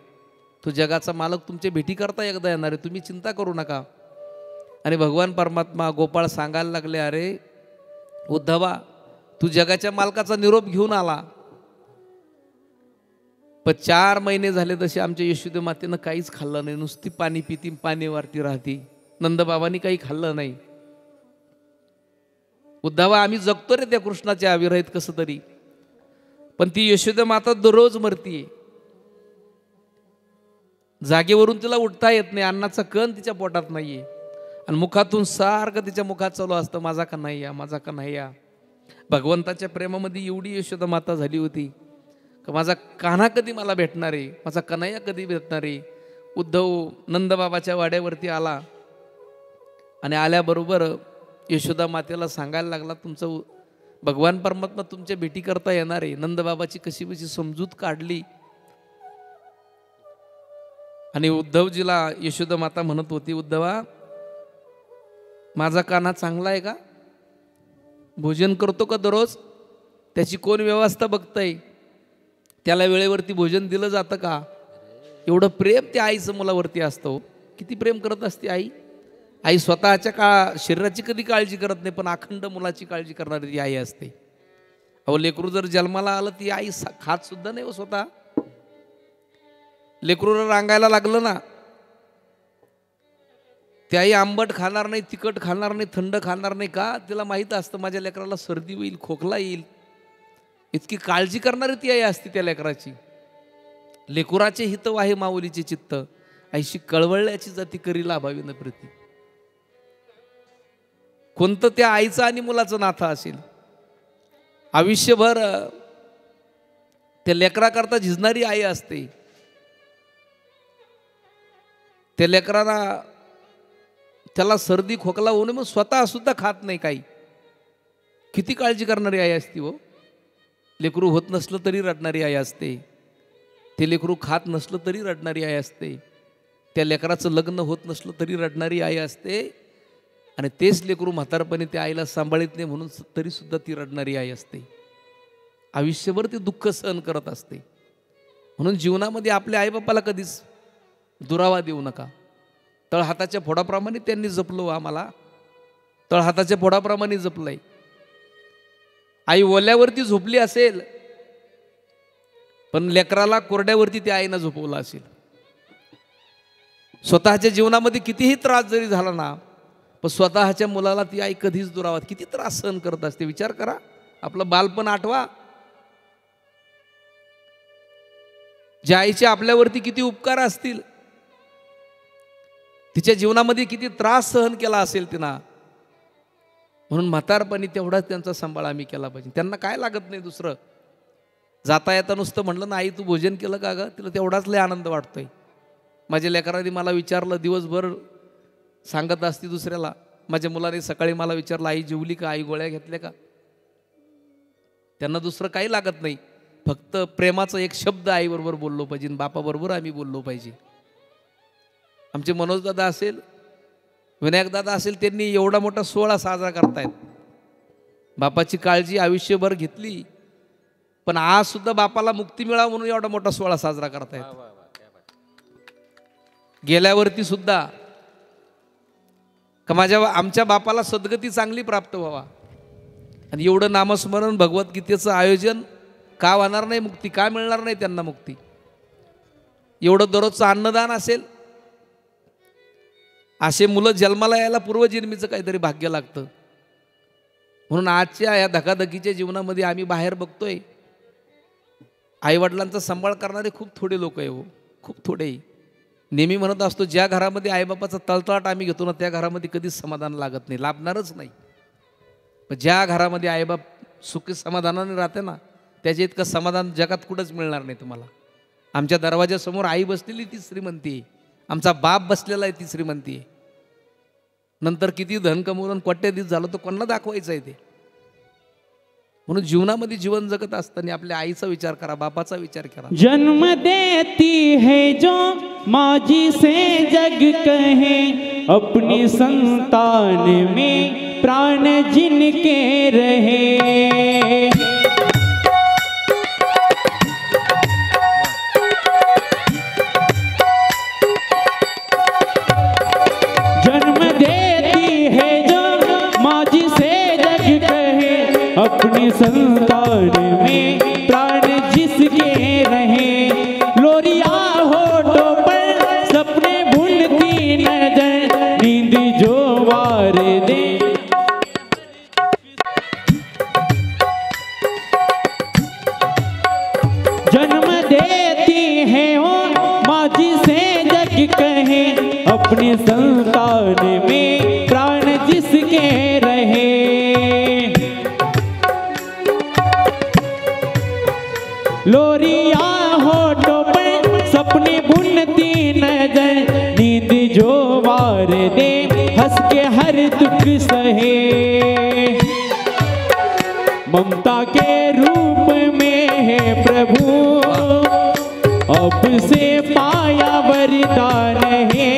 तो जगाचा मालक तुमच्या भेटी करता एकदा येणार आहे, तुम्ही चिंता करू नका. आणि भगवान परमात्मा गोपाळ सांगायला लागले, अरे उद्धवा, तू जगाच्या मालकाचा निरोप घेऊन आला, पण 4 महिने झाले तसे आमच्या यशोदा मातेनं काहीच खाल्लं नाही, नुसती पाणी पिती, पाणीवरती राहती. नंदबाबांनी काही खाल्लं नाही. उद्धवा, आम्ही जगतो रे त्या कृष्णाच्या विरहित कसं तरी, पण ती यशोदा माता दररोज मरतीये. जागेवरून तिला उठता येत नाही, अन्नाचा कण तिच्या पोटात नाहीये आणि मुखातून सारखं तिच्या मुखात चालू असतं माझा कन्हैया, माझा कन्हैया. भगवंताच्या प्रेमामध्ये एवढी यशोदा माता झाली होती का माझा कान्हा कधी मला भेटणार आहे, माझा कन्हैया कधी भेटणार आहे. उद्धव नंदबाबाच्या वाड्यावरती आला आणि आल्याबरोबर यशोदा मातेला सांगायला लागला तुमचं भगवान परमात्मा तुमच्या भेटी करता येणार आहे. नंदबाबाची कशी बशी समजूत काढली आणि उद्धवजीला यशोदा माता म्हणत होती, उद्धवा माझा कान्हा चांगला आहे का, भोजन करतो का दररोज, त्याची कोण व्यवस्था बघताय, त्याला वेळेवरती भोजन दिलं जातं का. एवढं प्रेम त्या आईचं मुलावरती असतं. किती प्रेम करत असते आई. आई स्वतःच्या शरीराची कधी काळजी करत नाही, पण अखंड मुलाची काळजी करणारी ती आई असते. अहो लेकरू जर जन्माला आलं ती आई खात सुद्धा नाही हो स्वतः. लेकरू रांगायला लागलं ना, ती आई आंबट खाणार नाही, तिखट खाणार नाही, थंड खाणार नाही. का, तिला माहीत असतं माझ्या लेकराला सर्दी होईल, खोकला येईल. इतकी काळजी करणारी ती आई असते त्या लेकराची. लेकुराचे हित वाहे माऊलीचे चित्त, आईशी कळवळल्याची जाती करी लाभावी न प्रती. कोणतं त्या आईचं आणि मुलाचं नातं असेल. आयुष्यभर त्या लेकराकरता झिजणारी आई असते. त्या लेकराला त्याला सर्दी खोकला होऊ नये मग स्वतः सुद्धा खात नाही काही. किती काळजी करणारी आई असते हो. लेकरू होत नसलं तरी रडणारी आई असते. ते लेकरू खात नसलं तरी रडणारी आई असते. त्या लेकराचं लग्न होत नसलं तरी रडणारी आई असते. आणि तेच लेकरू म्हातारपणी त्या आईला सांभाळत नाही म्हणून तरी सुद्धा ती रडणारी आई असते. आयुष्यभर ती दुःख सहन करत असते. म्हणून जीवनामध्ये आपल्या आईबापाला कधीच दुरावा देऊ नका. तळहाताच्या फोडाप्रमाणे त्यांनी जपलो आम्हाला, तळहाताच्या फोडाप्रमाणे जपलंय. आई ओल्यावरती झोपली असेल पण लेकराला कोरड्यावरती त्या आईनं झोपवलं असेल. स्वतःच्या जीवनामध्ये कितीही त्रास जरी झाला ना, पण स्वतःच्या मुलाला ती आई कधीच दुरावा, किती त्रास सहन करत असते. विचार करा, आपलं बालपण आठवा. ज्या आईचे आपल्यावरती किती उपकार असतील, तिच्या जीवनामध्ये किती त्रास सहन केला असेल तिनं. म्हणून म्हातारपणी तेवढाच त्यांचा सांभाळ आम्ही केला पाहिजे. त्यांना काय लागत नाही दुसरं. जाता येता नुसतं म्हणलं ना आई तू भोजन केलं का ग, तिला तेवढाच लय आनंद वाटतोय. माझ्या लेकरांनी मला विचारलं, दिवसभर सांगत असती दुसऱ्याला. माझ्या मुलाने सकाळी मला विचारलं आई जेवली का, आई गोळ्या घेतल्या का. त्यांना दुसरं काही लागत नाही, फक्त प्रेमाचा एक शब्द आईबरोबर बोललो पाहिजे, बापाबरोबर आम्ही बोललो पाहिजे. आमचे मनोजदादा असेल, विनायकदादा असेल, त्यांनी एवढा मोठा सोहळा साजरा करतायत. बापाची काळजी आयुष्यभर घेतली, पण आज सुद्धा बापाला मुक्ती मिळावं म्हणून एवढा मोठा सोहळा साजरा करतायत. गेल्यावरती सुद्धा का आमच्या बापाला सद्गती चांगली प्राप्त व्हावा. आणि एवढं नामस्मरण भगवद्गीतेचं आयोजन का होणार नाही, मुक्ती का मिळणार नाही त्यांना मुक्ती. एवढं दररोजचं अन्नदान असेल. असे मुलं जन्माला यायला पूर्वजन्मीचं काहीतरी भाग्य लागतं. म्हणून आजच्या या धकाधकीच्या जीवनामध्ये आम्ही बाहेर बघतोय, आईवडिलांचा सांभाळ करणारे खूप थोडे लोक आहे हो, खूप थोडे. नेहमी म्हणत असतो ज्या घरामध्ये आईबापाचा तळतळाट आम्ही घेतो ना, त्या घरामध्ये कधीच समाधान लागत नाही, लाभणारच नाही. पण ज्या घरामध्ये आईबाप सुखी समाधानाने राहते ना, त्याच्या इतकं समाधान जगात कुठंच मिळणार नाही तुम्हाला. आमच्या दरवाजासमोर आई बसलेली ती श्रीमंती आहे, आमचा बाप बसलेला आहे ती श्रीमंती आहे. नंतर किती धन कमवून कोट्याधीश झालं तर कोणाला दाखवायचं आहे ते. म्हणून जीवनामध्ये जीवन जगत असताना आपल्या आईचा विचार करा, बापाचा विचार करा. जन्म देती है जो माजी से जग कहे, अपनी संतान में प्राण जिनके रहे. अपनी संतान में प्राण जिसके रहे, लोरिया होठों पर सपने भूलती नजर, नींद जो वार दे. जन्म देती है ओ माँ जिसे अपनी संतान में प्राण जिसके रहे। लोरिया होठों पर सपने बुनती नजर, नींद जो वार दे हंस के हर दुख सहे। ममता के रूप में है प्रभु, अब से पाया वरदान है।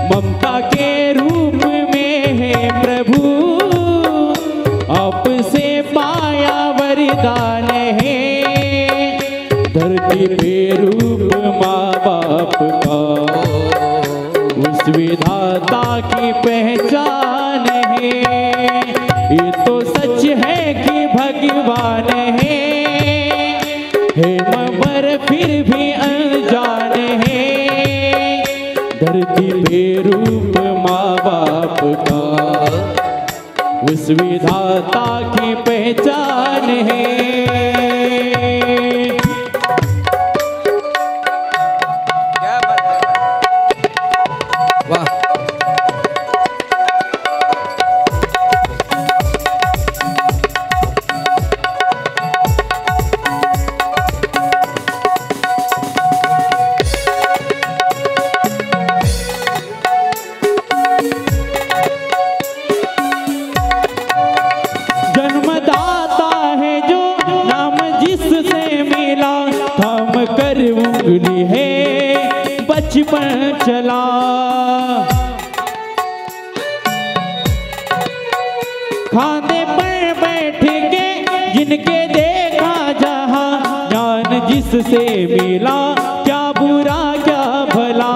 ममता के रूप में है प्रभु, अब से पाया वरदान है। धरती पे रूप माँ बाप का, उस विधाता की पहचान है। ये तो सच है कि भगवान है मगर फिर भी अनजान है। धरती पे रूप माँ बाप का, उस विधाता की पहचान है। क्या बात है। वाह, जन्मदाता है जो नाम जिससे मिला, थाम कर उंगली है बचपन चला। खाने पर बैठ के जिनके देखा जहां, ज्ञान जिससे मिला क्या बुरा क्या भला।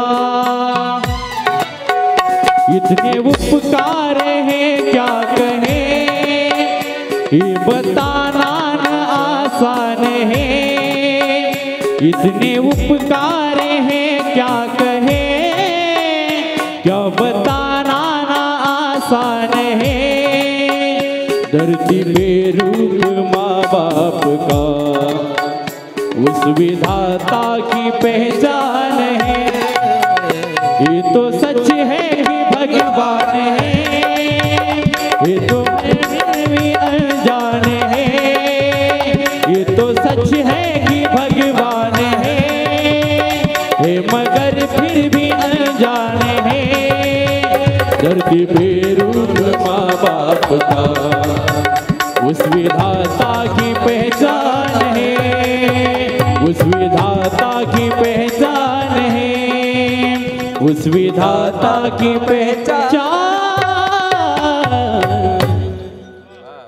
इतने उपकार है क्या कहे, ये बताना न आसान है। इतने उपकार है क्या कहे, क्या बताना न आसान है। धरती पे रूप माँ बाप का, उस विधाता की पहचान है। ये तो सच है कि भगवान है, ये तो भी अनजान है। ये तो सच है कि भगवान है मगर फिर भी अनजान है। धरती पे रूप माँ बाप का, उस विधाता की पहचान है। उस विधाता की पहचान है। उस विधाता की पहचान।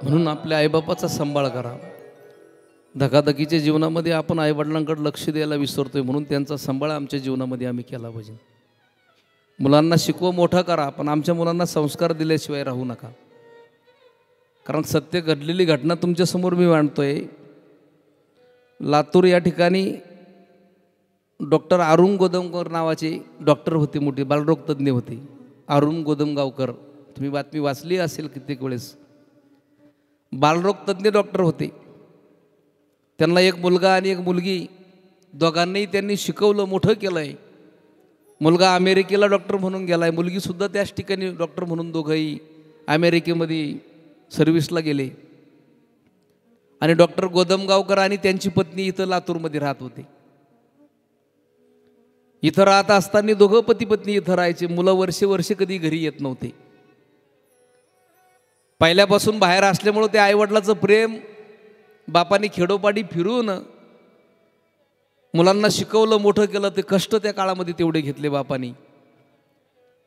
म्हणून आपल्या आईबापाचा सांभाळ करा। धकाधकीच्या जीवनामध्ये आपण आईवडिलांकडे लक्ष द्यायला विसरतोय, म्हणून त्यांचा सांभाळ आमच्या जीवनामध्ये आम्ही केला पाहिजे। मुलांना शिकवा, मोठा करा, पण आमच्या मुलांना संस्कार दिल्याशिवाय राहू नका। कारण सत्य घडलेली घटना तुमच्यासमोर मी मांडतोय। लातूर या ठिकाणी डॉक्टर अरुण गोदमगावकर नावाचे डॉक्टर होते, मोठे बालरोग तज्ज्ञ होते। अरुण गोदमगावकर, तुम्ही बातमी वाचली असेल कित्येक वेळेस। बालरोग तज्ज्ञ डॉक्टर होते। त्यांना एक मुलगा आणि एक मुलगी, दोघांनाही त्यांनी शिकवलं, मोठं केलंय। मुलगा अमेरिकेला डॉक्टर म्हणून गेलाय, मुलगीसुद्धा त्याच ठिकाणी डॉक्टर म्हणून दोघंही अमेरिकेमध्ये सर्व्हिसला गेले। आणि डॉक्टर गोदमगावकर आणि त्यांची पत्नी इथं लातूरमध्ये राहत होते। इथं राहत असताना दोघं पती पत्नी इथं राहायचे। मुलं वर्षे कधी घरी येत नव्हते। पहिल्यापासून बाहेर असल्यामुळे त्या आईवडिलाचं प्रेम, बापाने खेडोपाडी फिरून मुलांना शिकवलं, मोठं केलं। ते कष्ट त्या काळामध्ये तेवढे घेतले बापानी।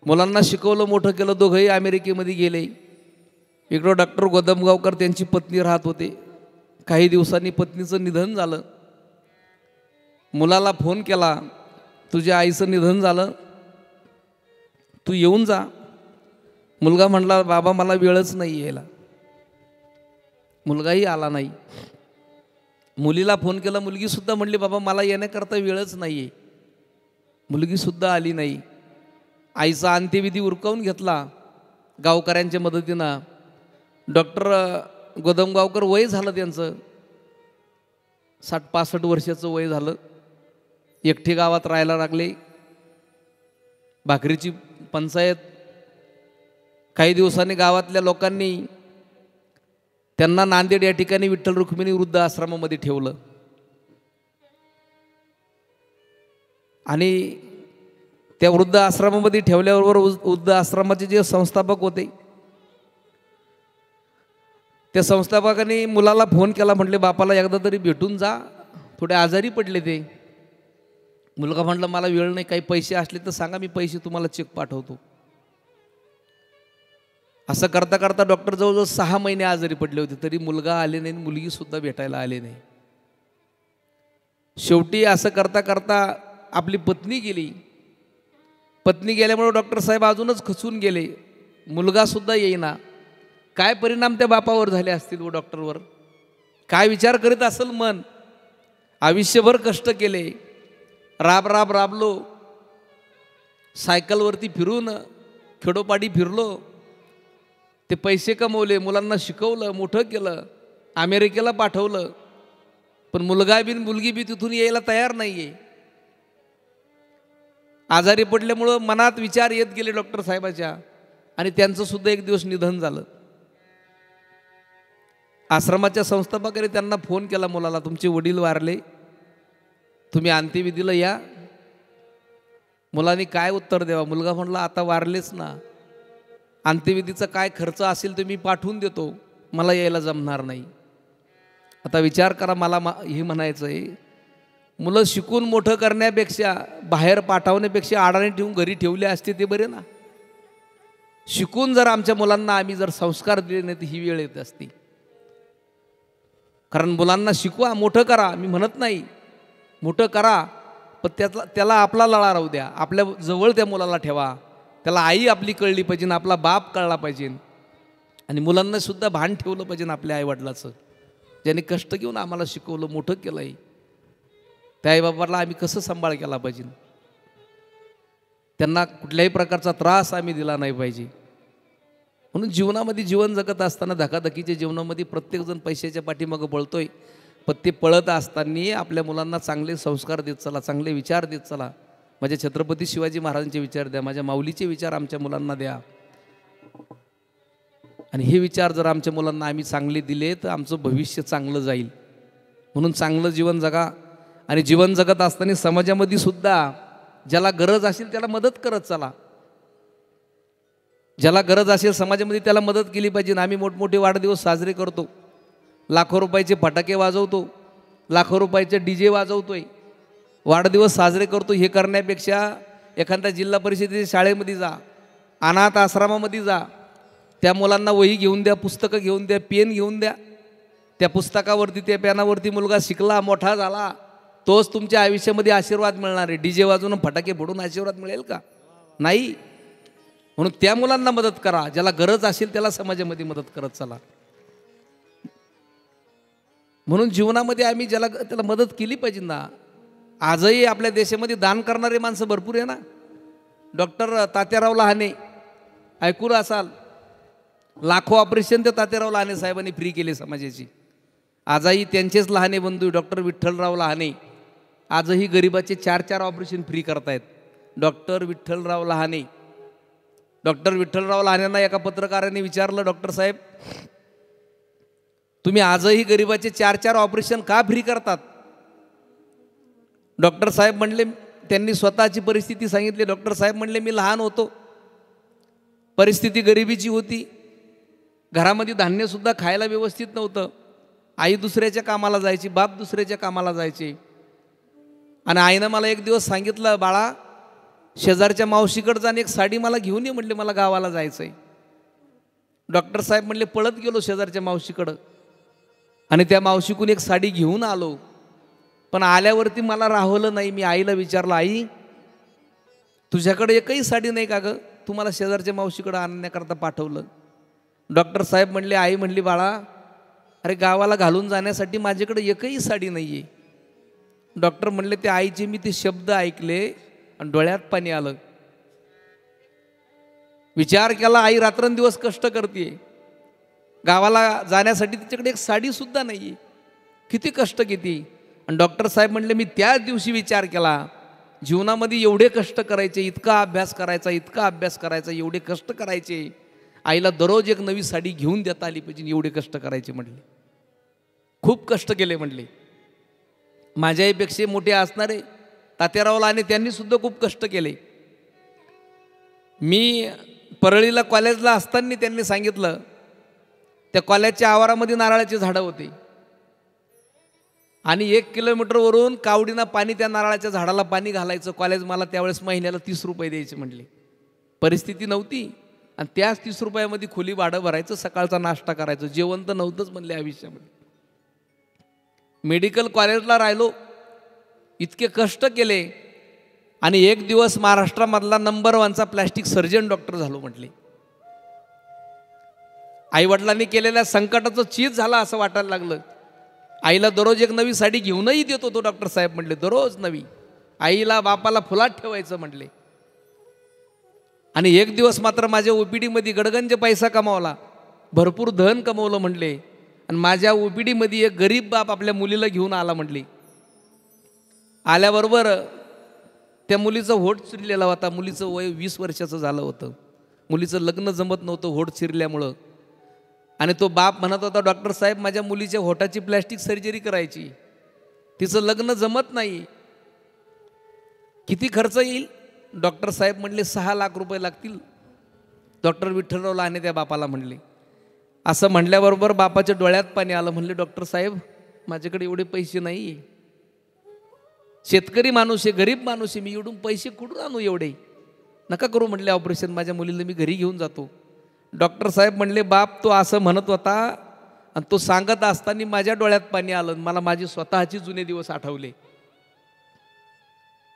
मुलांना शिकवलं, मोठं केलं। दोघंही अमेरिकेमध्ये गेले। इकडं डॉक्टर गोदमगावकर त्यांची पत्नी राहत होते। काही दिवसांनी पत्नीचं निधन झालं। मुलाला फोन केला, तुझ्या आईचं निधन झालं, तू येऊन जा। मुलगा म्हणला, बाबा मला वेळच नाही यायला। मुलगाही आला नाही। मुलीला फोन केला, मुलगीसुद्धा म्हणली, बाबा मला येण्याकरता वेळच नाही आहे। मुलगीसुद्धा आली नाही। आईचा अंत्यविधी उरकावून घेतला गावकऱ्यांच्या मदतीनं। डॉक्टर गोदमगावकर वय झालं त्यांचं, 60-65 वर्षाचं वय झालं। एकटे गावात राहायला लागले। भाकरीची पंचायत. काही दिवसांनी गावातल्या लोकांनी त्यांना नांदेड या ठिकाणी विठ्ठल रुक्मिणी वृद्ध आश्रमामध्ये ठेवलं. आणि त्या वृद्ध आश्रमामध्ये ठेवल्याबरोबर वृद्ध आश्रमाचे जे संस्थापक होते त्या संस्थापकांनी मुलाला फोन केला, म्हटले बापाला एकदा तरी भेटून जा, थोडे आजारी पडले ते. मुलगा म्हटलं मला वेळ नाही, काही पैसे असले तर सांगा, मी पैसे तुम्हाला चेक पाठवतो. असं करता करता डॉक्टर जवळजवळ 6 महिने आजारी पडले होते, तरी मुलगा आले नाही, मुलगी सुद्धा भेटायला आले नाही. शेवटी असं करता करता आपली पत्नी गेली. पत्नी गेल्यामुळे डॉक्टर साहेब अजूनच खचून गेले, मुलगा सुद्धा येईना. काय परिणाम त्या बापावर झाले असतील व डॉक्टरवर, काय विचार करीत असेल मन. आयुष्यभर कष्ट केले, राबलो, सायकलवरती फिरून खेडोपाडी फिरलो, ते पैसे कमवले, मुलांना शिकवलं, मोठं केलं, अमेरिकेला पाठवलं, पण मुलगा बी मुलगी बी तिथून यायला तयार नाहीये. आजारी पडल्यामुळं मनात विचार येत गेले डॉक्टर साहेबाच्या, आणि त्यांचं सुद्धा एक दिवस निधन झालं. आश्रमाच्या संस्थापकाने त्यांना फोन केला मुलाला, तुमचे वडील वारले, तुम्ही अंत्यविधीला या. मुलांनी काय उत्तर द्यावा. मुलगा म्हणला आता वारलेच ना, अंत्यविधीचा काय खर्च असेल तो मी पाठवून देतो, मला यायला जमणार नाही. आता विचार करा, मला हे म्हणायचं आहे, मुलं शिकून मोठं करण्यापेक्षा बाहेर पाठवण्यापेक्षा अडाणी ठेवून घरी ठेवले असते ते बरे ना. शिकून जर आमच्या मुलांना आम्ही जर संस्कार दिले नाही तर ही वेळ येत असती. कारण मुलांना शिकवा, मोठं करा, मी म्हणत नाही मोठं करा, पण त्याला आपला लळा राहू द्या, आपल्या जवळ त्या मुलाला ठेवा, त्याला आई आपली कळली पाहिजे, आपला बाप कळला पाहिजे, आणि मुलांना सुद्धा भान ठेवलं पाहिजे आपल्या आईवडिलाचं, ज्यांनी कष्ट घेऊन आम्हाला शिकवलं, मोठं केलं आहे, त्या आईबापाला आम्ही कसं सांभाळ केला पाहिजे, त्यांना कुठल्याही प्रकारचा त्रास आम्ही दिला नाही पाहिजे. म्हणून जीवनामध्ये जीवन जगत असताना, धकाधकीच्या जीवनामध्ये प्रत्येकजण पैशाच्या पाठीमागं पळतोय, पण ते पळत असताना आपल्या मुलांना चांगले संस्कार देत चला, चांगले विचार देत चला. माझ्या छत्रपती शिवाजी महाराजांचे विचार द्या, माझ्या माऊलीचे विचार आमच्या मुलांना द्या, आणि हे विचार जर आमच्या मुलांना आम्ही चांगले दिले तर आमचं भविष्य चांगलं जाईल. म्हणून चांगलं जीवन जगा, आणि जीवन जगत असताना समाजामध्ये सुद्धा ज्याला गरज असेल त्याला मदत करत चला. ज्याला गरज असेल समाजामध्ये त्याला मदत केली पाहिजे. आम्ही मोठमोठे वाढदिवस साजरे करतो, लाखो रुपयाचे फटाके वाजवतो, लाखो रुपयाचे DJ वाजवतोय, वाढदिवस साजरे करतो. हे करण्यापेक्षा एखाद्या जिल्हा परिषदेच्या शाळेमध्ये जा, अनाथ आश्रमामध्ये जा, त्या मुलांना वही घेऊन द्या, पुस्तकं घेऊन द्या, पेन घेऊन द्या. त्या पुस्तकावरती, त्या पेनावरती मुलगा शिकला, मोठा झाला, तोच तुमच्या आयुष्यामध्ये आशीर्वाद मिळणार आहे. DJ वाजवून फटाके फोडून आशीर्वाद मिळेल का? नाही. म्हणून त्या मुलांना मदत करा, ज्याला गरज असेल त्याला समाजामध्ये मदत करत चला. म्हणून जीवनामध्ये आम्ही ज्याला त्याला मदत केली पाहिजे ना. आजही आपल्या देशामध्ये दान करणारे माणसं भरपूर आहे ना. डॉक्टर तात्याराव लहाने ऐकून असाल, लाखो ऑपरेशन ते तात्याराव लहाने साहेबांनी फ्री केले समाजाची. आजही त्यांचेच लहाने बंधू डॉक्टर विठ्ठलराव लहाने आजही गरिबाचे 4-4 ऑपरेशन फ्री करतायत. डॉक्टर विठ्ठलराव लहाने. डॉक्टर विठ्ठलराव लहानेंना एका पत्रकाराने विचारलं, डॉक्टर साहेब तुम्ही आजही गरिबाचे 4-4 ऑपरेशन का फ्री करतात? डॉक्टर साहेब म्हणले, त्यांनी स्वतःची परिस्थिती सांगितली. डॉक्टर साहेब म्हणले, मी लहान होतो, परिस्थिती गरिबीची होती, घरामध्ये धान्यसुद्धा खायला व्यवस्थित नव्हतं, आई दुसऱ्याच्या कामाला जायची, बाप दुसऱ्याच्या कामाला जायचे, आणि आईनं मला एक दिवस सांगितलं, बाळा शेजारच्या मावशीकडे जाणे एक साडी मला घेऊन ये, म्हणले मला गावाला जायचं आहे. डॉक्टर साहेब म्हणले, पळत गेलो शेजारच्या मावशीकडं आणि त्या मावशीकडून एक साडी घेऊन आलो, पण आल्यावरती मला राहवलं नाही. मी आईला विचारलं, आई तुझ्याकडे एकही साडी नाही का गं, तू मला शेजारच्या मावशीकडे आणण्याकरता पाठवलं? डॉक्टर साहेब म्हणले, आई म्हणली, बाळा अरे गावाला घालून जाण्यासाठी माझ्याकडे एकही साडी नाही आहे. डॉक्टर म्हणले, ते आईचे मी ते शब्द ऐकले आणि डोळ्यात पाणी आलं. विचार केला, आई रात्रंदिवस कष्ट करते, गावाला जाण्यासाठी तिच्याकडे एक साडी सुद्धा नाही, किती कष्ट किती. आणि डॉक्टर साहेब म्हणले, मी त्याच दिवशी विचार केला, जीवनामध्ये एवढे कष्ट करायचे, इतका अभ्यास करायचा, इतका अभ्यास करायचा, एवढे कष्ट करायचे, आईला दररोज एक नवी साडी घेऊन देता आली पाहिजे, एवढे कष्ट करायचे म्हटले. खूप कष्ट केले म्हटले. माझ्या आईपेक्षा मोठे असणारे तात्यारावला आणि त्यांनी सुद्धा खूप कष्ट केले. मी परळीला कॉलेजला असताना त्यांनी सांगितलं, त्या कॉलेजच्या आवारामध्ये नारळाची झाडं होती आणि 1 किलोमीटरवरून कावडीनं पाणी त्या नारळाच्या झाडाला पाणी घालायचं. कॉलेज मला त्यावेळेस महिन्याला 30 रुपये द्यायचे म्हटले. परिस्थिती नव्हती आणि त्याच 30 रुपयामध्ये खोली भाडं भरायचं, सकाळचा नाश्ता करायचं, जेवण तर नव्हतंच म्हणले आयुष्यामध्ये. मेडिकल कॉलेजला राहिलो, इतके कष्ट केले आणि एक दिवस महाराष्ट्रामधला नंबर 1चा प्लॅस्टिक सर्जन डॉक्टर झालो म्हटले. आईवडिलांनी केलेल्या संकटाचं चीज झाला असं वाटायला लागलं. आईला दररोज एक नवी साडी घेऊनही देत होतो डॉक्टर साहेब म्हटले, दररोज नवी. आईला बापाला फुलात ठेवायचं म्हटले. आणि एक दिवस मात्र माझ्या ओपीडीमध्ये गडगंज पैसा कमावला, भरपूर धन कमवलं म्हटले. आणि माझ्या ओपीडीमध्ये एक गरीब बाप आपल्या मुलीला घेऊन आला म्हटले. आल्याबरोबर त्या मुलीचं होठ चिरलेला होता. मुलीचं वय 20 वर्षाचं झालं होतं. मुलीचं लग्न जमत नव्हतं होठ चिरल्यामुळं. आणि तो बाप म्हणत होता, डॉक्टर साहेब माझ्या मुलीच्या होठाची प्लॅस्टिक सर्जरी करायची, तिचं लग्न जमत नाही, किती खर्च येईल? डॉक्टर साहेब म्हणले 6 लाख रुपये लागतील. डॉक्टर विठ्ठलरावला आणि त्या बापाला म्हणले. असं म्हणल्याबरोबर बापाच्या डोळ्यात पाणी आलं. म्हणले डॉक्टर साहेब माझ्याकडे एवढे पैसे नाही, शेतकरी माणूस आहे, गरीब माणूस आहे, मी एवढून पैसे कुठून आणू एवढे? नका करू म्हणले ऑपरेशन, माझ्या मुलीला मी घरी घेऊन जातो. डॉक्टर साहेब म्हणले बाप तो असं म्हणत होता आणि तो सांगत असताना माझ्या डोळ्यात पाणी आलं. मला माझे स्वतःचे जुने दिवस आठवले.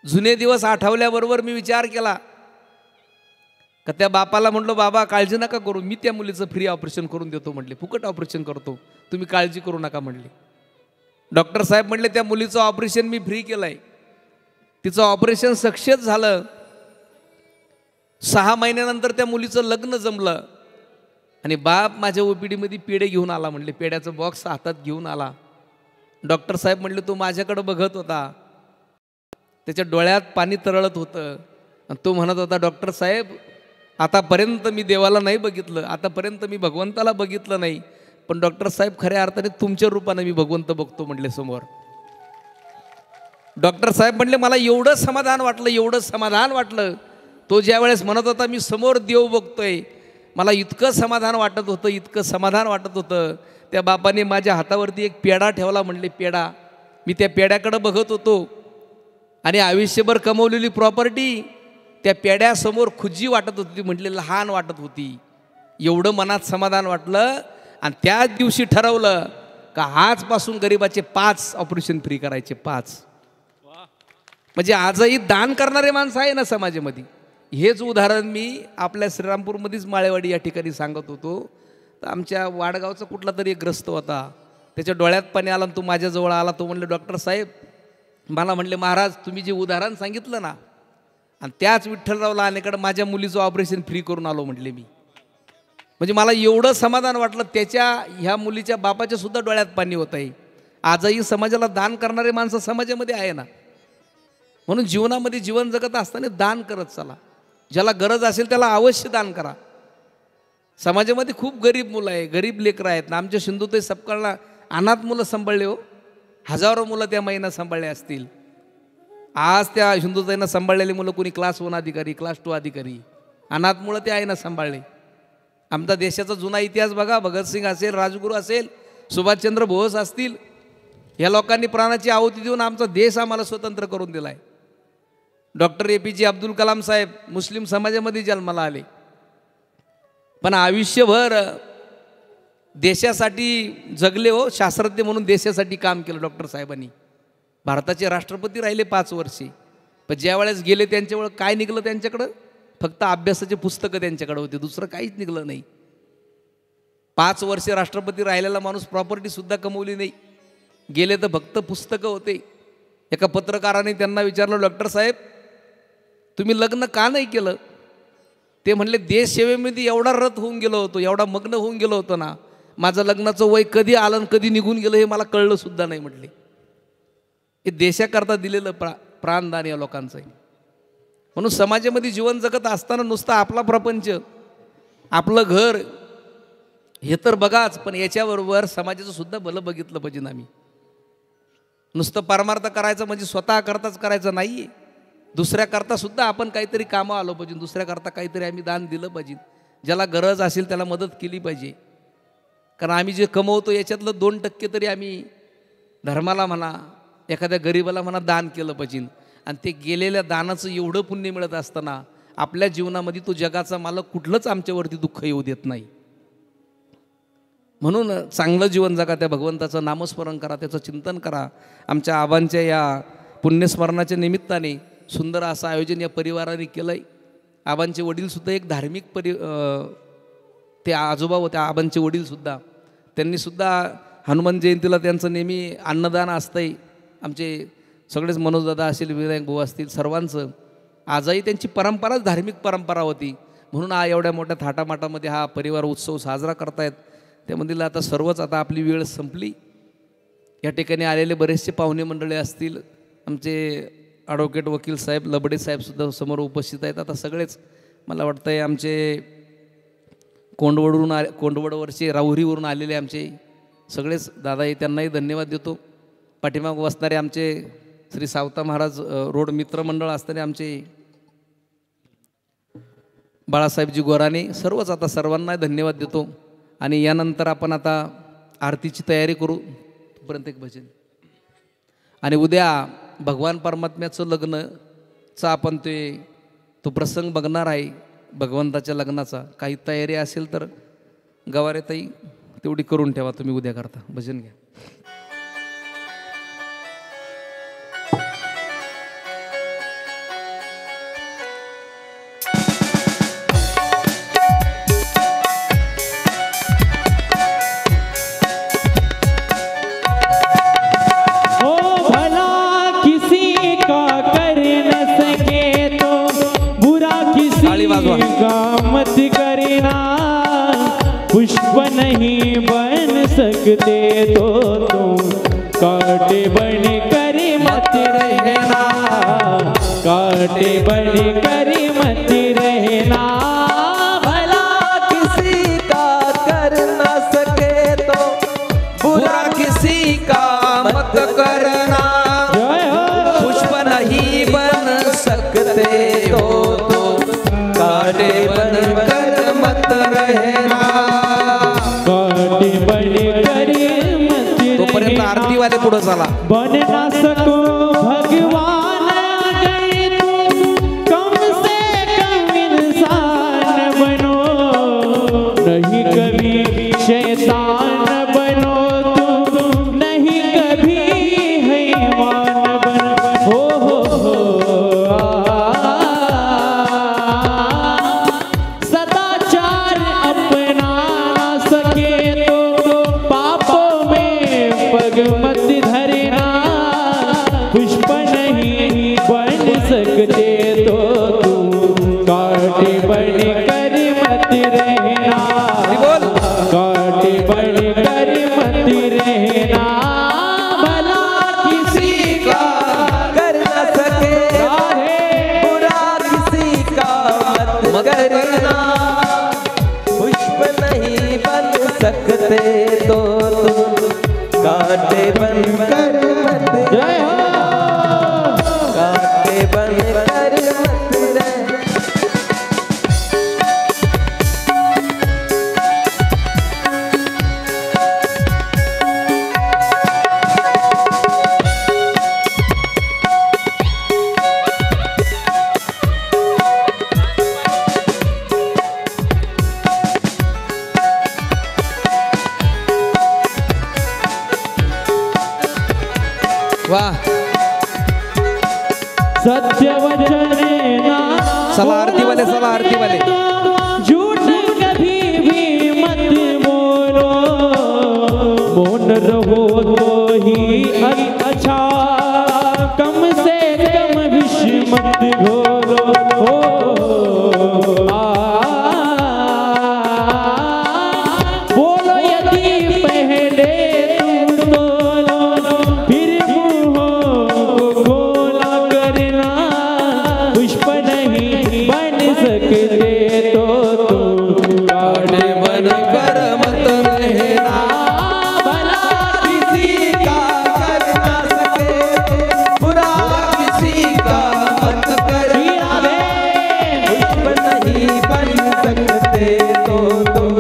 जुने दिवस आठवल्याबरोबर मी विचार केला का त्या बापाला म्हटलं बाबा काळजी नका करू, मी त्या मुलीचं फ्री ऑपरेशन करून देतो म्हटले, फुकट ऑपरेशन करतो, तुम्ही काळजी करू नका म्हटले. डॉक्टर साहेब म्हटले त्या मुलीचं ऑपरेशन मी फ्री केलंय. तिचं ऑपरेशन सक्सेस झालं. 6 महिन्यानंतर त्या मुलीचं लग्न जमलं आणि बाप माझ्या ओपीडीमध्ये पेढे घेऊन आला म्हणले, पेढ्याचं बॉक्स हातात घेऊन आला. डॉक्टर साहेब म्हणले तो माझ्याकडे बघत होता, त्याच्या डोळ्यात पाणी तरळत होतं आणि तो म्हणत होता डॉक्टर साहेब आतापर्यंत मी देवाला नाही बघितलं, आतापर्यंत मी भगवंताला बघितलं नाही, पण डॉक्टर साहेब खऱ्या अर्थाने तुमच्या रूपाने मी भगवंत बघतो म्हणले समोर. डॉक्टर साहेब म्हणले मला एवढं समाधान वाटलं, एवढं समाधान वाटलं. तो ज्या वेळेस म्हणत होता मी समोर देव बघतोय, मला इतकं समाधान वाटत होतं, इतकं समाधान वाटत होतं. त्या बापाने माझ्या हातावरती एक पेढा ठेवला म्हणले पेढा. मी त्या पेढ्याकडे बघत होतो आणि आयुष्यभर कमवलेली प्रॉपर्टी त्या पेढ्यासमोर खुजी वाटत होती, म्हटले लहान वाटत होती. एवढं मनात समाधान वाटलं आणि त्याच दिवशी ठरवलं का आजपासून गरिबाचे 5 ऑपरेशन फ्री करायचे. 5 म्हणजे आजही दान करणारे माणसं आहे ना समाजामध्ये. हेच उदाहरण मी आपल्या श्रीरामपूरमध्येच माळेवाडी या ठिकाणी सांगत होतो. तर आमच्या वाडगावचा कुठला तरी एक ग्रस्त होता, त्याच्या डोळ्यात पाणी आला, तो माझ्याजवळ आला. तो म्हणले डॉक्टर साहेब मला म्हणले महाराज तुम्ही जे उदाहरण सांगितलं ना, आणि त्याच विठ्ठलरावला अनेकडे माझ्या मुलीचं ऑपरेशन फ्री करून आलो म्हटले मी. म्हणजे मला एवढं समाधान वाटलं. त्याच्या ह्या मुलीच्या बापाच्या सुद्धा डोळ्यात पाणी होत आहे. आजही समाजाला दान करणारे माणसं समाजामध्ये आहे ना. म्हणून जीवनामध्ये जीवन जगत असताना दान करत चला. ज्याला गरज असेल त्याला अवश्य दान करा. समाजामध्ये खूप गरीब मुलं आहे, गरीब लेकरं आहेत ना. आमच्या सिंधुताई सपकाळला अनाथ मुलं सांभाळले हो, हजारो मुलं त्या महिना सांभाळले असतील. आज त्या सिंधुताईंना सांभाळलेली मुलं कोणी क्लास 1 अधिकारी, क्लास 2 अधिकारी, अनाथ मुलं ते आहे ना सांभाळले. आमचा देशाचा जुना इतिहास बघा, भगतसिंग असेल, राजगुरू असेल, सुभाषचंद्र बोस असतील, या लोकांनी प्राणाची आहुती देऊन आमचा देश आम्हाला स्वतंत्र करून दिला आहे. डॉक्टर APJ अब्दुल कलाम साहेब मुस्लिम समाजामध्ये जन्माला आले, पण आयुष्यभर देशासाठी जगले हो. शास्त्रज्ञ म्हणून देशासाठी काम केलं डॉक्टर साहेबांनी. भारताचे राष्ट्रपती राहिले 5 वर्षे. पण ज्या वेळेस गेले त्यांच्यावेळेस काय निघलं त्यांच्याकडं? फक्त अभ्यासाचे पुस्तकं त्यांच्याकडे होते, दुसरं काहीच निघलं नाही. 5 वर्षे राष्ट्रपती राहिलेला माणूस प्रॉपर्टी सुद्धा कमवली नाही. गेले तर फक्त पुस्तकं होते. एका पत्रकाराने त्यांना विचारलं डॉक्टर साहेब तुम्ही लग्न का नाही केलं? ते म्हणले देश सेवेमध्ये एवढा रत होऊन गेलो होतो, एवढा मग्न होऊन गेलो होतो ना, माझं लग्नाचं वय कधी आलं कधी निघून गेलं हे मला कळलं सुद्धा नाही म्हटले. हे देशाकरता दिलेलं प्राणदान या लोकांचं आहे. म्हणून समाजामध्ये जीवन जगत असताना नुसतं आपला प्रपंच, आपलं घर हे तर बघाच, पण याच्याबरोबर समाजाचं सुद्धा भलं बघितलं पाहिजे ना. आम्ही नुसतं परमार्थ करायचं म्हणजे स्वतः करताच करायचं नाही आहे, दुसऱ्याकरता सुद्धा आपण काहीतरी कामं आलो पाहिजे, दुसऱ्याकरता काहीतरी आम्ही दान दिलं पाहिजे, ज्याला गरज असेल त्याला मदत केली पाहिजे. कारण आम्ही जे कमवतो याच्यातलं 2% तरी आम्ही धर्माला म्हणा, एखाद्या गरिबाला म्हणा दान केलं पाहिजे. आणि ते गेलेल्या दानाचं एवढं पुण्य मिळत असताना आपल्या जीवनामध्ये तो जगाचा मालक कुठलंच आमच्यावरती दुःख येऊ देत नाही. म्हणून चांगलं जीवन जगा, त्या भगवंताचं नामस्मरण करा, त्याचं चिंतन करा. आमच्या आबांच्या या पुण्यस्मरणाच्या निमित्ताने सुंदर असं आयोजन या परिवाराने केलं आहे. आबांचे वडीलसुद्धा एक धार्मिक ते आजोबा होते, आबांचे वडीलसुद्धा, त्यांनीसुद्धा हनुमान जयंतीला त्यांचं नेहमी अन्नदान असतंय. आमचे सगळेच मनोजदादा असतील, विनायक भाऊ असतील, सर्वांचं आजही त्यांची परंपराच धार्मिक परंपरा होती. म्हणून एवढ्या मोठ्या थाटामाटामध्ये हा परिवार उत्सव साजरा करतायत. त्यामधील आता सर्वच आता आपली वेळ संपली. या ठिकाणी आलेले बरेचसे पाहुणे मंडळी असतील, आमचे ॲडव्होकेट वकील साहेब लबडे साहेबसुद्धा समोर उपस्थित आहेत. आता सगळेच मला वाटतं आहे आमचे कोंडवडवरचे राहुरीवरून आलेले आमचे सगळेच दादा आहे, त्यांनाही धन्यवाद देतो. पाठीमाग बसणारे आमचे श्री सावता महाराज रोड मित्रमंडळ असणारे आमचे बाळासाहेबजी गोराणे, सर्वच आता सर्वांना धन्यवाद देतो. आणि यानंतर आपण आता आरतीची तयारी करू, तोपर्यंत एक भजन. आणि उद्या भगवान परमात्म्याचं लग्नचा आपण तो प्रसंग बघणार आहे, भगवंताच्या लग्नाचा. काही तयारी असेल तर गवारे ताई तेवढी करून ठेवा, तुम्ही उद्या करता. भजन घ्या. मत करना, पुष्प नहीं बन सकते तो तुम कांटे बन कर मत रहना, कांटे बन कर मत रहना। भला किसी का कर न सके तो बुरा किसी का मत करना, पुष्प नहीं बन सकते तो कांटे बन कर मत रहना, कांटे बन कर मत तोपर्यंत आरती वाले पुढे चला. बन ना सको भगवान अगर तुम कम से कम इंसान बनो, नहीं कभी शैतान बनो तुम, नहीं कभी हैवान बनो। सदाचार अपना ना सके तो पापों में पग मत धरना, पुष्प नहीं बन सकते तो तुम कांटे बन कर मत रहना, कांटे बन कर मत रहना। भला किसी का कर न सके बुरा किसी का मत करना, पुष्प नहीं बन सकते तो तुम कांटे बन कर मत जय हो। कांटे बन कर मत रहना। वाह, सत्य वचन ना चला आरती वाले, चला आरती वाले. झूठ कभी भी मत बोलो, मौन रहो तो ही अच्छा, कम से कम विष मत घोलो। बोलो यदि पहले तुम बोलो, फिर मुंहों को खोला कर लेते तो तुम कांटे बन कर मत रहना, भला किसी का कर ना सके, बुरा किसी का मत करना, दुश्मन नहीं बन सकते तो तुम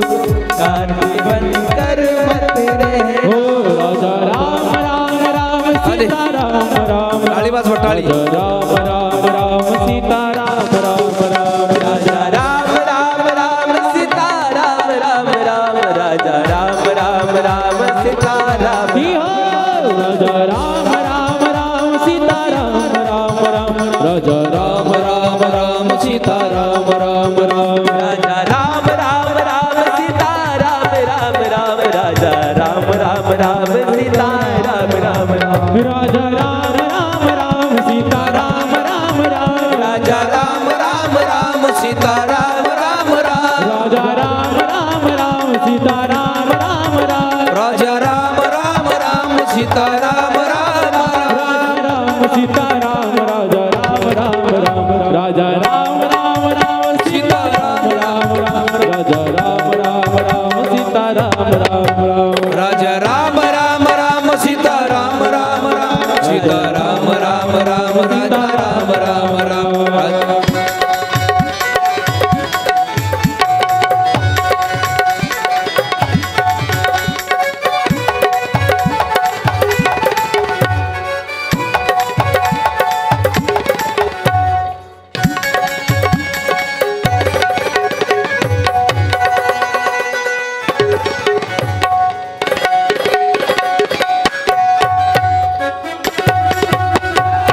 कांटे बन कर मत रहना। ओ राजा राम राम राम सीता राम राम टाळी वाजवा टाळी। राम राम राम सीता राम राम राम राजा राम राम राम सीता राम राम राम, राजा राम राम राम सीता राम। ही हो राजा राम राम राम सीता राम राम राम राजा राम राम राम सीता राम राम राम राजा राम राम राम सीता राम राम राम, राजा राम राम राम सीता राम राम राम। राजा राम राम राम सीता राम राम राम राजा राम राम राम सीता राम राम राम, राजा राम राम राम सीता राम राम राम राजा राम राम राम सीता राम राम राम, राम सीता राम राजा राम राम राम राजा राम राम राम सीता राम राम राम राजा राम राम राम सीता राम राम राम राजा राम राम राम सीता राम राम राम, सीता राम राम राम राजा राम राम राम।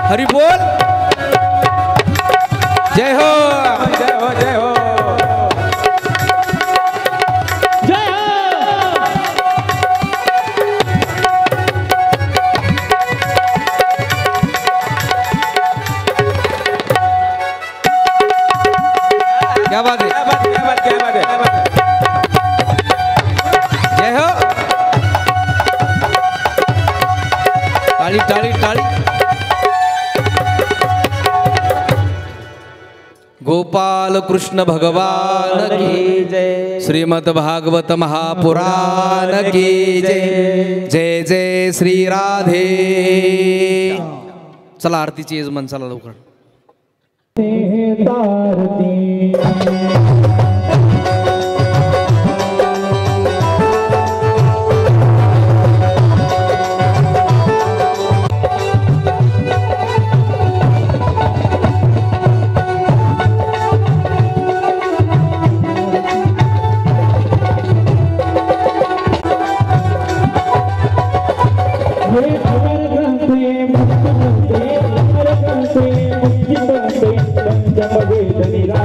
हरि बोल, जय हो जय हो जय हो। जय हो क्या बात है, क्या बात क्या बात क्या बात है, क्या बात है। जय हो, ताली ताली ताली। गोपाल कृष्ण भगवान की की जय। श्रीमद् भागवत महापुराण की जय। जय जय श्री राधे। चला आरतीची यजमान, चला लवकर। मुक्ती बनते, मुक्ती बनते, पंचमवेद निराळे